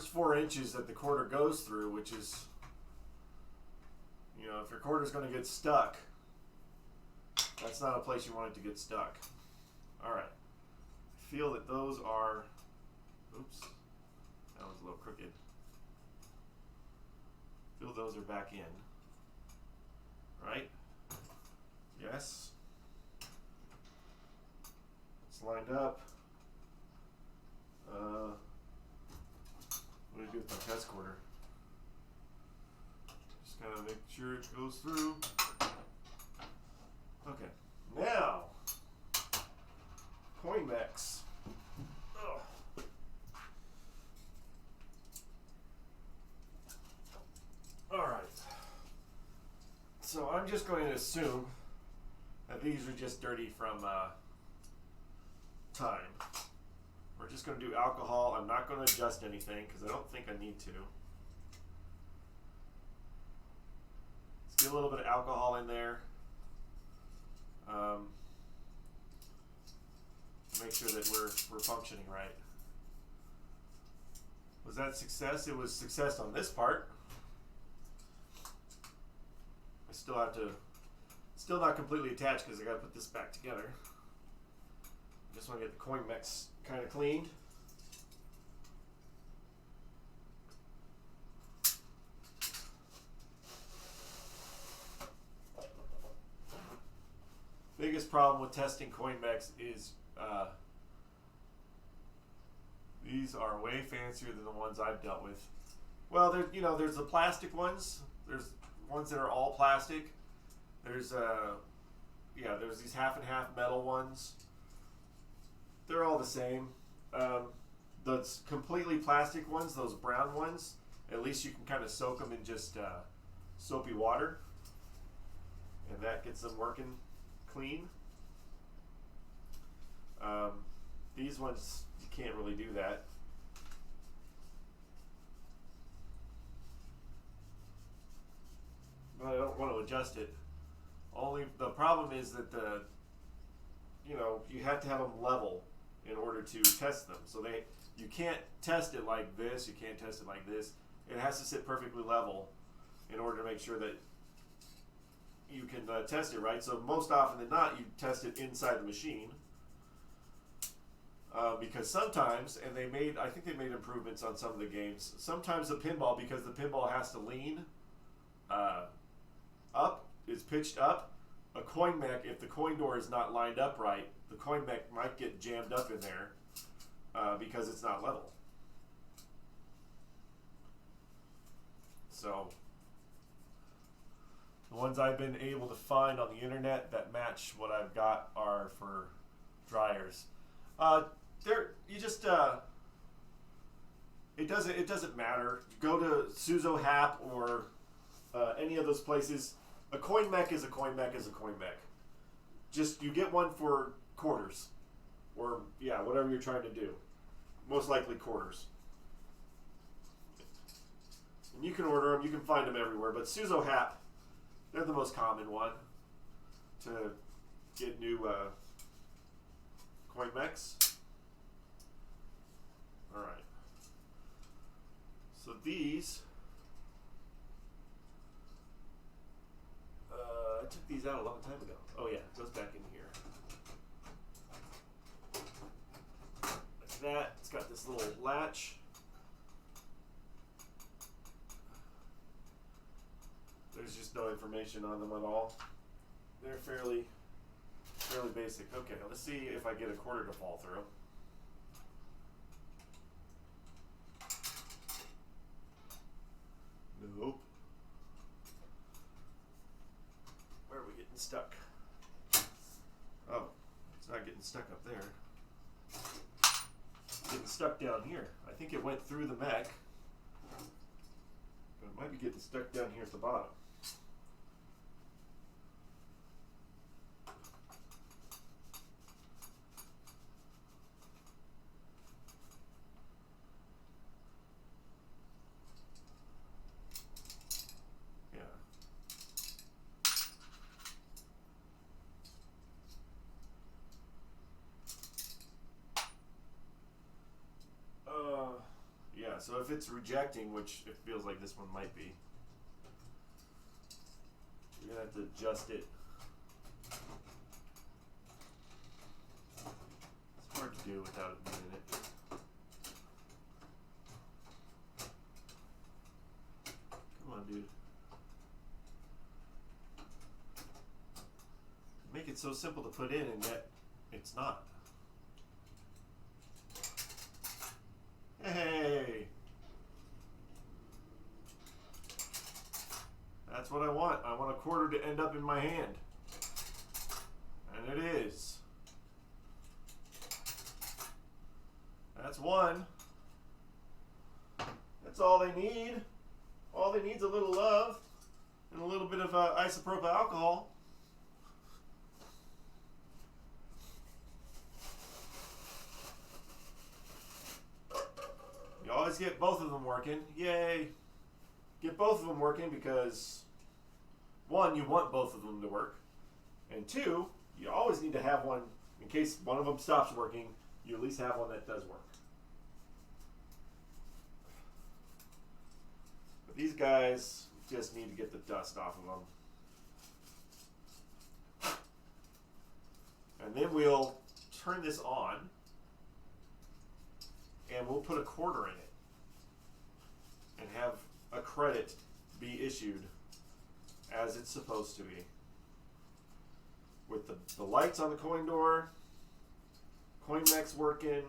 4 inches that the quarter goes through, which is, you know, if your quarter's going to get stuck, that's not a place you want it to get stuck. All right. I feel that those are, oops, that was a little crooked. I feel those are back in. Right? Yes. It's lined up. What do I do with my test quarter? Just gotta make sure it goes through. Okay, now coin mechs. All right. So I'm just going to assume that these are just dirty from time. We're just going to do alcohol. I'm not going to adjust anything because I don't think I need to. Let's get a little bit of alcohol in there. Make sure that we're functioning right. Was that success? It was success on this part. I still have to, still not completely attached because I got to put this back together. Just want to get the coin mechs kind of cleaned. Biggest problem with testing coin mechs is these are way fancier than the ones I've dealt with. Well, there's the plastic ones. There's ones that are all plastic. There's there's these half and half metal ones. They're all the same. Those completely plastic ones, those brown ones, at least you can kind of soak them in just soapy water. and that gets them working clean. These ones, you can't really do that. But I don't want to adjust it. Only the problem is that you have to have them level in order to test them. So you can't test it like this. You can't test it like this. It has to sit perfectly level in order to make sure that you can test it right. So most often than not, you test it inside the machine. Because sometimes, and I think they made improvements on some of the games, sometimes the pinball, because the pinball has to lean up, is pitched up, a coin mech, if the coin door is not lined up right, the coin mech might get jammed up in there because it's not level. So, the ones I've been able to find on the internet that match what I've got are for dryers. It doesn't matter. Go to Suzo Hap or any of those places. A coin mech is a coin mech is a coin mech. Just you get one for quarters, or whatever you're trying to do. Most likely quarters. And you can order them. You can find them everywhere. But Suzo Hap, they're the most common one to get new coin mechs. All right. So these, I took these out a long time ago. Oh yeah, it goes back in here. Like that. It's got this little latch. There's just no information on them at all. They're fairly basic. Okay, let's see if I get a quarter to fall through. Nope. Where are we getting stuck? Oh, it's not getting stuck up there. It's getting stuck down here. I think it went through the mech. But it might be getting stuck down here at the bottom. So if it's rejecting, which it feels like this one might be, you're going to have to adjust it. It's hard to do without it being in it. Come on, dude. Make it so simple to put in, and yet it's not. Hey! That's what I want. I want a quarter to end up in my hand. And it is. That's one. That's all they need. All they need is a little love and a little bit of isopropyl alcohol. You always get both of them working. Yay! Get both of them working because, one, you want both of them to work. And two, you always need to have one, in case one of them stops working, you at least have one that does work. But these guys just need to get the dust off of them. And then we'll turn this on. And we'll put a quarter in it and have a credit be issued as it's supposed to be. With the lights on the coin door, coin mech's working.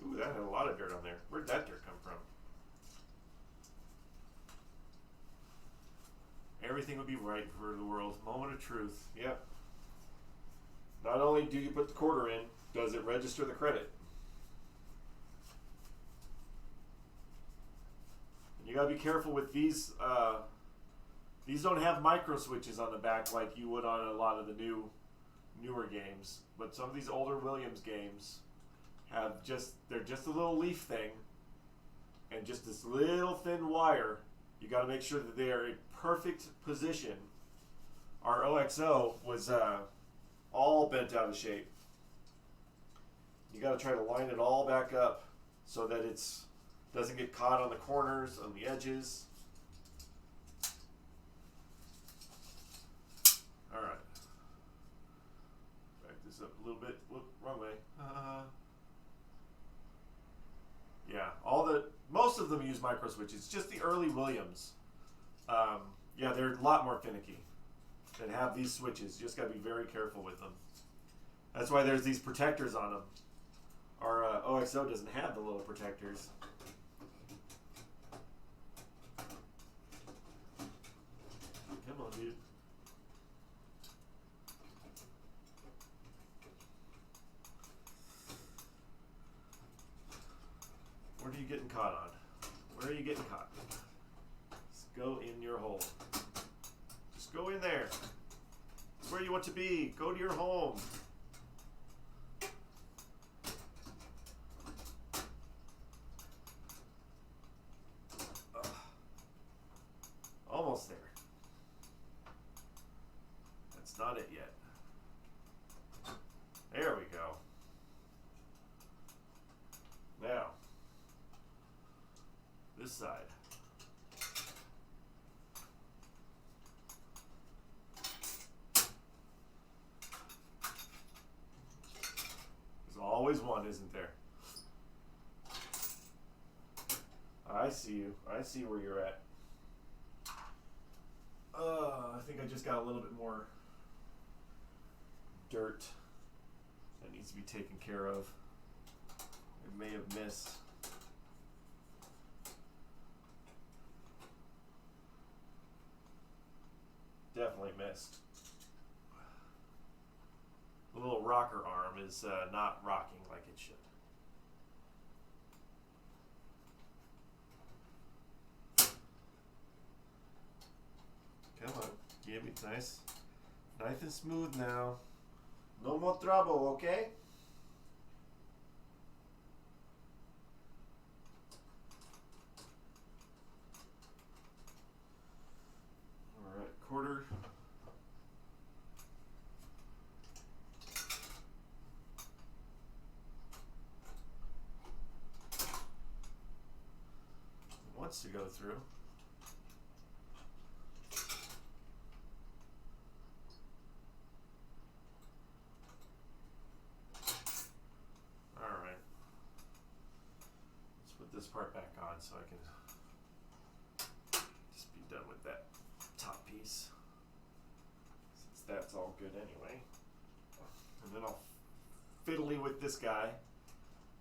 Ooh, that had a lot of dirt on there. Where'd that dirt come from? Everything would be right for the world. Moment of truth. Yep. Not only do you put the quarter in, does it register the credit? You gotta be careful with these These don't have micro switches on the back like you would on a lot of the newer games. But some of these older Williams games have they're just a little leaf thing and just this little thin wire. You got to make sure that they are in perfect position. Our OXO was all bent out of shape. You got to try to line it all back up so that it's doesn't get caught on the corners, on the edges. All right. Back this up a little bit. Whoop, wrong way. Yeah, most of them use micro switches. Just the early Williams. Yeah, they're a lot more finicky and have these switches. You just got to be very careful with them. That's why there's these protectors on them. Our OXO doesn't have the little protectors. Come on, dude. What are you getting caught on? Where are you getting caught? Just go in your hole. Just go in there. It's where you want to be. Go to your home. Almost there. That's not it yet. There we go. Now, this side. There's always one, isn't there? I see you. I see where you're at. I think I just got a little bit more dirt that needs to be taken care of. I may have missed. Definitely missed. The little rocker arm is not rocking like it should. Come on, give me nice and smooth now. No more trouble, okay? All right, quarter. Wants to go through. This part back on so I can just be done with that top piece, since that's all good anyway. And then I'll fiddly with this guy,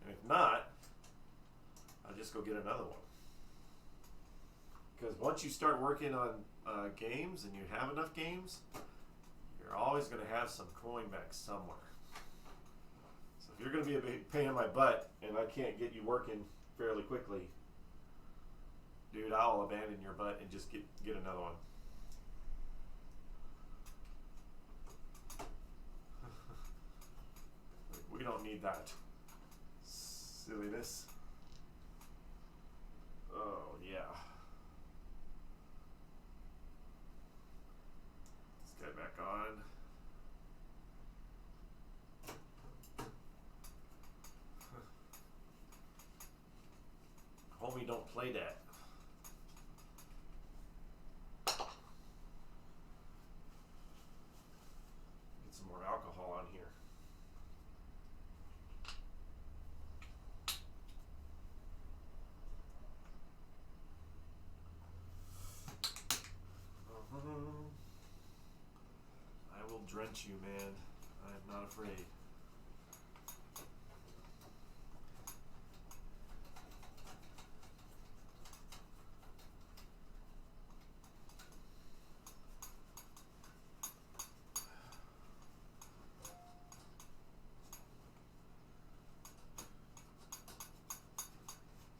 and if not, I'll just go get another one. Because once you start working on games and you have enough games, you're always going to have some coin back somewhere. So if you're going to be a pain in my butt and I can't get you working fairly quickly, dude, I'll abandon your butt and just get another one. We don't need that silliness. Oh yeah. Let's get back on. Homie, don't play that. Get some more alcohol on here. I will drench you, man. I am not afraid.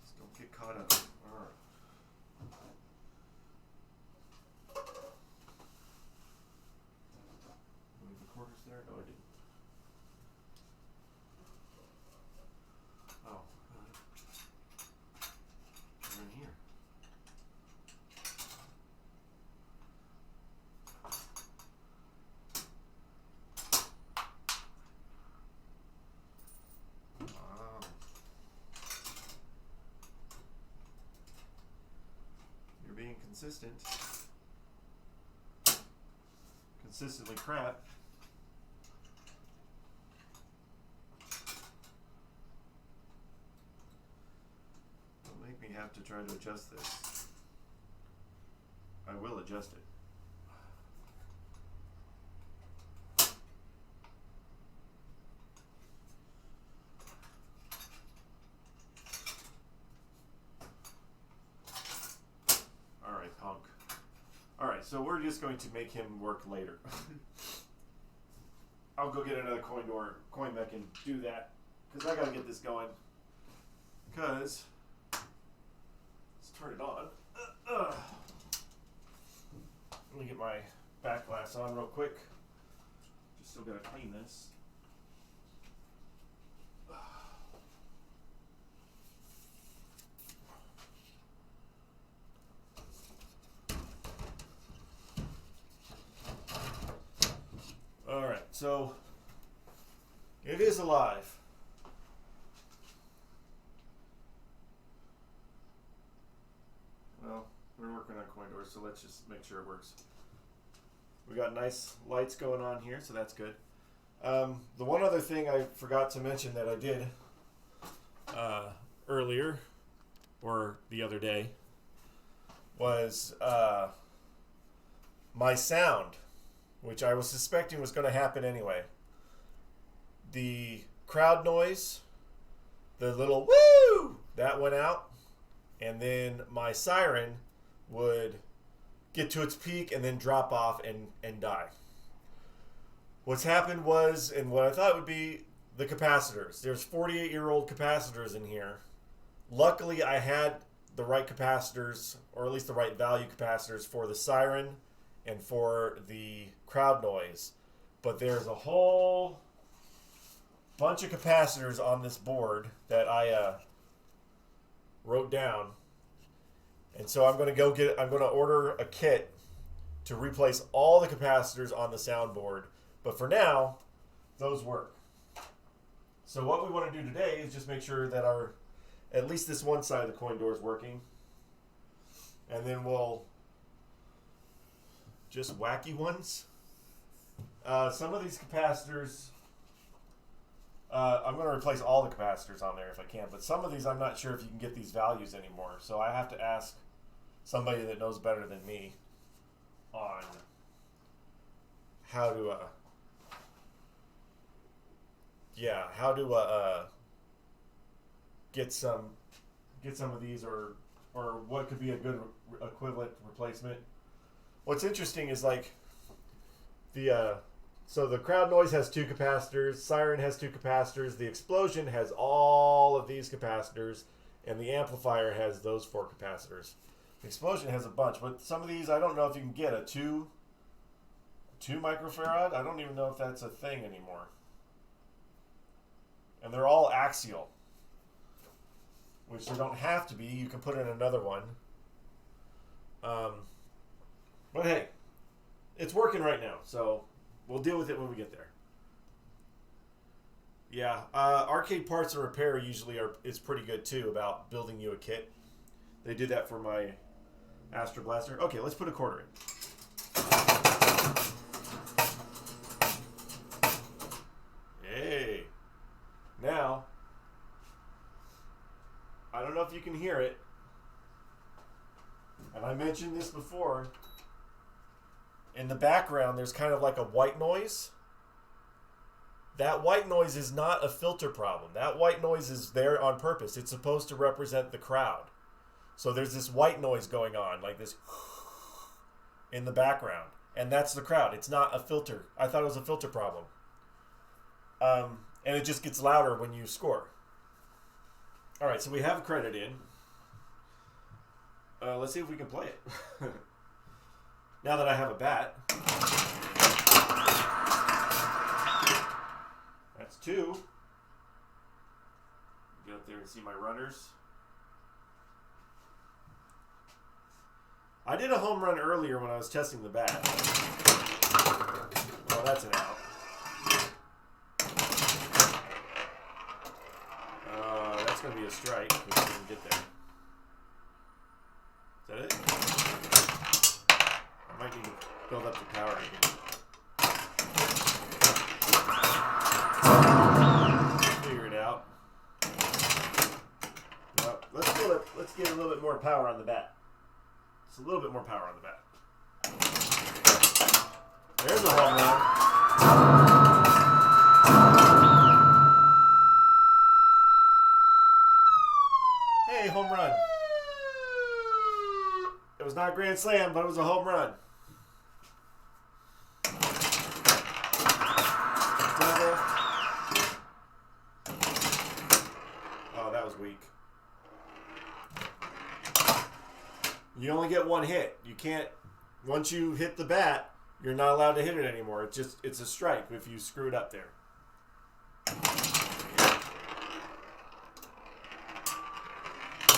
Just don't get caught up. All right. consistent. Consistently crap. Don't make me have to try to adjust this. I will adjust it. Alright, so we're just going to make him work later. I'll go get another coin mech and do that. Because I gotta get this going. Because let's turn it on. Let me get my back glass on real quick. Just still gotta clean this. Alright, so it is alive. Well, we're working on coin doors, so let's just make sure it works. We got nice lights going on here, so that's good. The one other thing I forgot to mention that I did earlier, or the other day, was my sound, which I was suspecting was going to happen anyway. The crowd noise, the little woo, that went out. And then my siren would get to its peak and then drop off and die. What's happened was, and what I thought would be, the capacitors. There's 48-year-old capacitors in here. Luckily, I had the right capacitors, or at least the right value capacitors for the siren and for the crowd noise. But there's a whole bunch of capacitors on this board that I wrote down. And so I'm going to order a kit to replace all the capacitors on the soundboard. But for now, those work. So what we want to do today is just make sure that at least this one side of the coin door is working. And then we'll just wacky ones. Some of these capacitors, I'm going to replace all the capacitors on there if I can, but some of these I'm not sure if you can get these values anymore. So I have to ask somebody that knows better than me on how to get some of these, or what could be a good equivalent replacement. What's interesting is like so the crowd noise has 2 capacitors, siren has 2 capacitors, the explosion has all of these capacitors, and the amplifier has those 4 capacitors. The explosion has a bunch, but some of these I don't know if you can get a 2 microfarad. I don't even know if that's a thing anymore. And they're all axial, which they don't have to be. You can put in another one. But hey, it's working right now, so we'll deal with it when we get there. Yeah, Arcade Parts and Repair usually is pretty good too about building you a kit. They did that for my Astro Blaster. Okay, let's put a quarter in. Hey. Now, I don't know if you can hear it, and I mentioned this before. In the background, there's kind of like a white noise. That white noise is not a filter problem. That white noise is there on purpose. It's supposed to represent the crowd. So there's this white noise going on, like this in the background. And that's the crowd. It's not a filter. I thought it was a filter problem. And it just gets louder when you score. All right, so we have a credit in. Let's see if we can play it. Now that I have a bat. That's 2. Get up there and see my runners. I did a home run earlier when I was testing the bat. Oh, that's an out. That's going to be a strike. We didn't get there. Is that it? build up the power again. Figure it out. Well, let's get a little bit more power on the bat. It's a little bit more power on the bat. There's a home run. Hey, home run. It was not a grand slam, but it was a home run. Double. Oh, that was weak. You only get one hit. You can't, once you hit the bat, you're not allowed to hit it anymore. It's a strike if you screw it up there.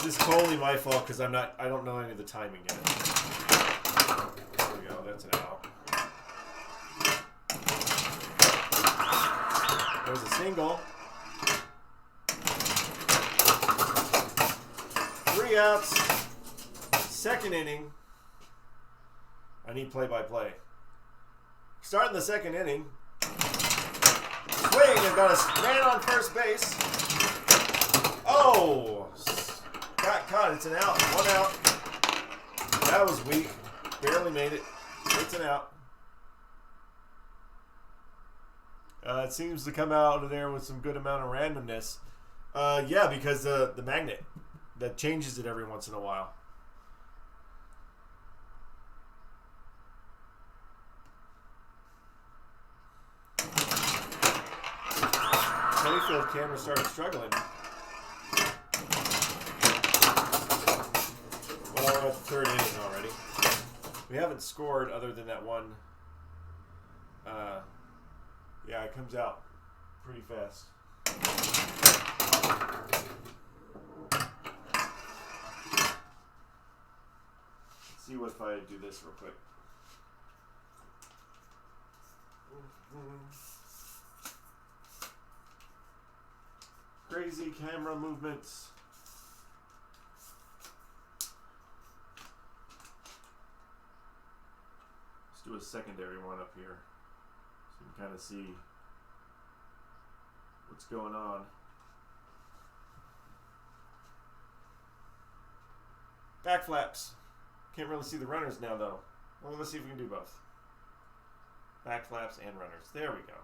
This is totally my fault because I don't know any of the timing yet. There we go, that's an out. There's a single. 3 outs. Second inning. I need play-by-play. Starting the second inning. Swing and got a man on first base. Oh! Got caught. It's an out. 1 out. That was weak. Barely made it. It's an out. It seems to come out of there with some good amount of randomness. Yeah, because the magnet that changes it every once in a while. Playfield camera started struggling. Well, we're at the third inning already. We haven't scored other than that one. Yeah, it comes out pretty fast. Let's see what if I do this real quick. Crazy camera movements. Let's do a secondary one up here so you can kind of see what's going on. Back flaps. Can't really see the runners now though. Well, let's see if we can do both. Back flaps and runners. There we go.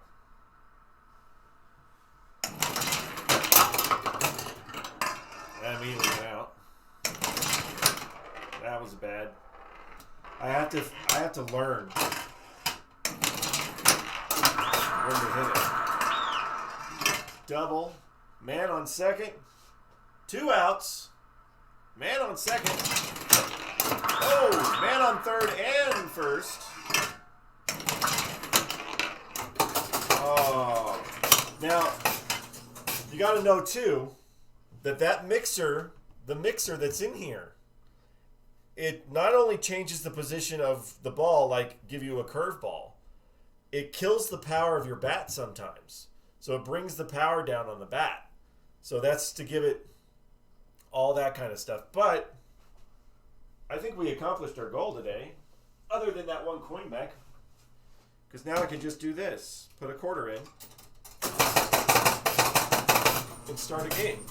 That immediately went out. That was bad. I have to learn when to hit it. Double. Man on second. 2 outs. Man on second. Oh, man on third and first. Oh. Now, you got to know too that mixer, the mixer that's in here, it not only changes the position of the ball, like give you a curveball, it kills the power of your bat sometimes. So it brings the power down on the bat. So that's to give it all that kind of stuff. But I think we accomplished our goal today, other than that one coin back. Because now I can just do this. Put a quarter in and start a game.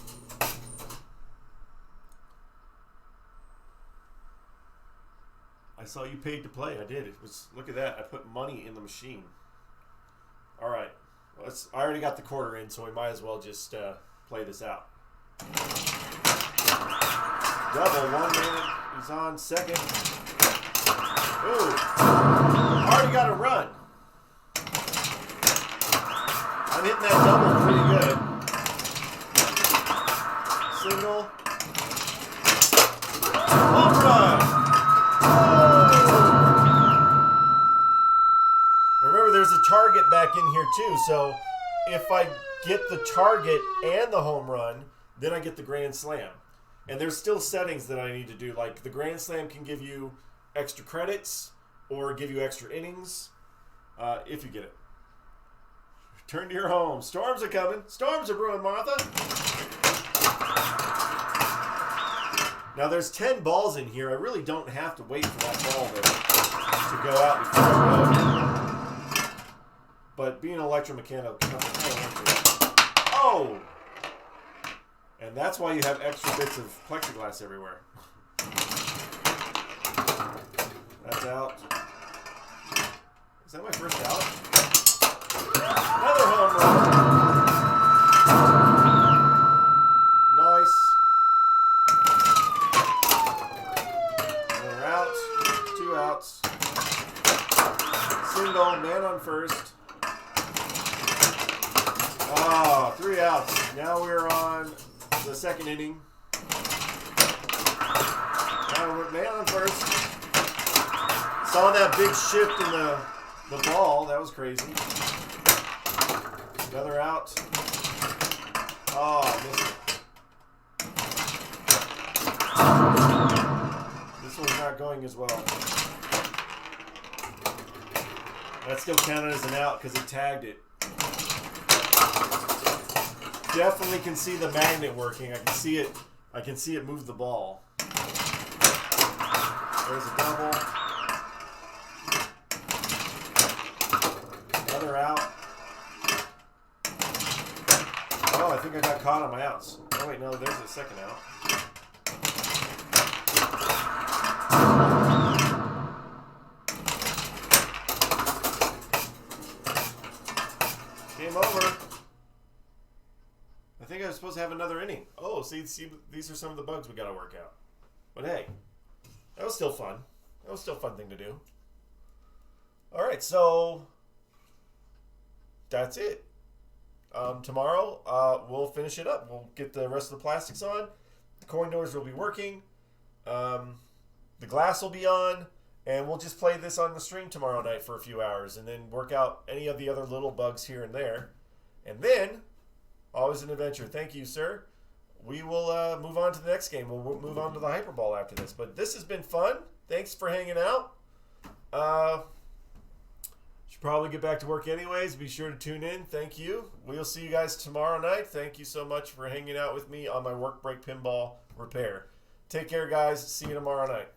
I saw you paid to play. I did. It was, look at that. I put money in the machine. All right. Well, I already got the quarter in, so we might as well just play this out. Double. 1 man. He's on second. Ooh. Already got a run. I'm hitting that double pretty good. Single. Home run. Remember, there's a target back in here too, so if I get the target and the home run, then I get the grand slam. And there's still settings that I need to do, like the grand slam can give you extra credits or give you extra innings if you get it. Turn to your home. Storms are coming. Storms are brewing, Martha. Now there's 10 balls in here. I really don't have to wait for that ball to go out before I go. But being an electromechanical, oh! And that's why you have extra bits of plexiglass everywhere. That's out. Is that my first out? Another home run. Nice. Another out. 2 outs. Single, man on first. Ah, 3 outs. Now we're on the second inning. Now we're man on first. Saw that big shift in the ball. That was crazy. Another out. Oh, I missed it. This one's not going as well. That still counted as an out because he tagged it. Definitely can see the magnet working. I can see it. I can see it move the ball. There's a double. Another out. Oh, I think I got caught on my outs. Oh wait, no, there's a second out. Game over. I think I was supposed to have another inning. Oh, see, these are some of the bugs we got to work out. But hey, that was still fun. That was still a fun thing to do. All right, so that's it. Tomorrow, we'll finish it up. We'll get the rest of the plastics on. The coin doors will be working. The glass will be on. And we'll just play this on the stream tomorrow night for a few hours and then work out any of the other little bugs here and there. And then, always an adventure. Thank you, sir. We will move on to the next game. We'll move on to the Hyperball after this. But this has been fun. Thanks for hanging out. Should probably get back to work anyways. Be sure to tune in. Thank you. We'll see you guys tomorrow night. Thank you so much for hanging out with me on my work break pinball repair. Take care, guys. See you tomorrow night.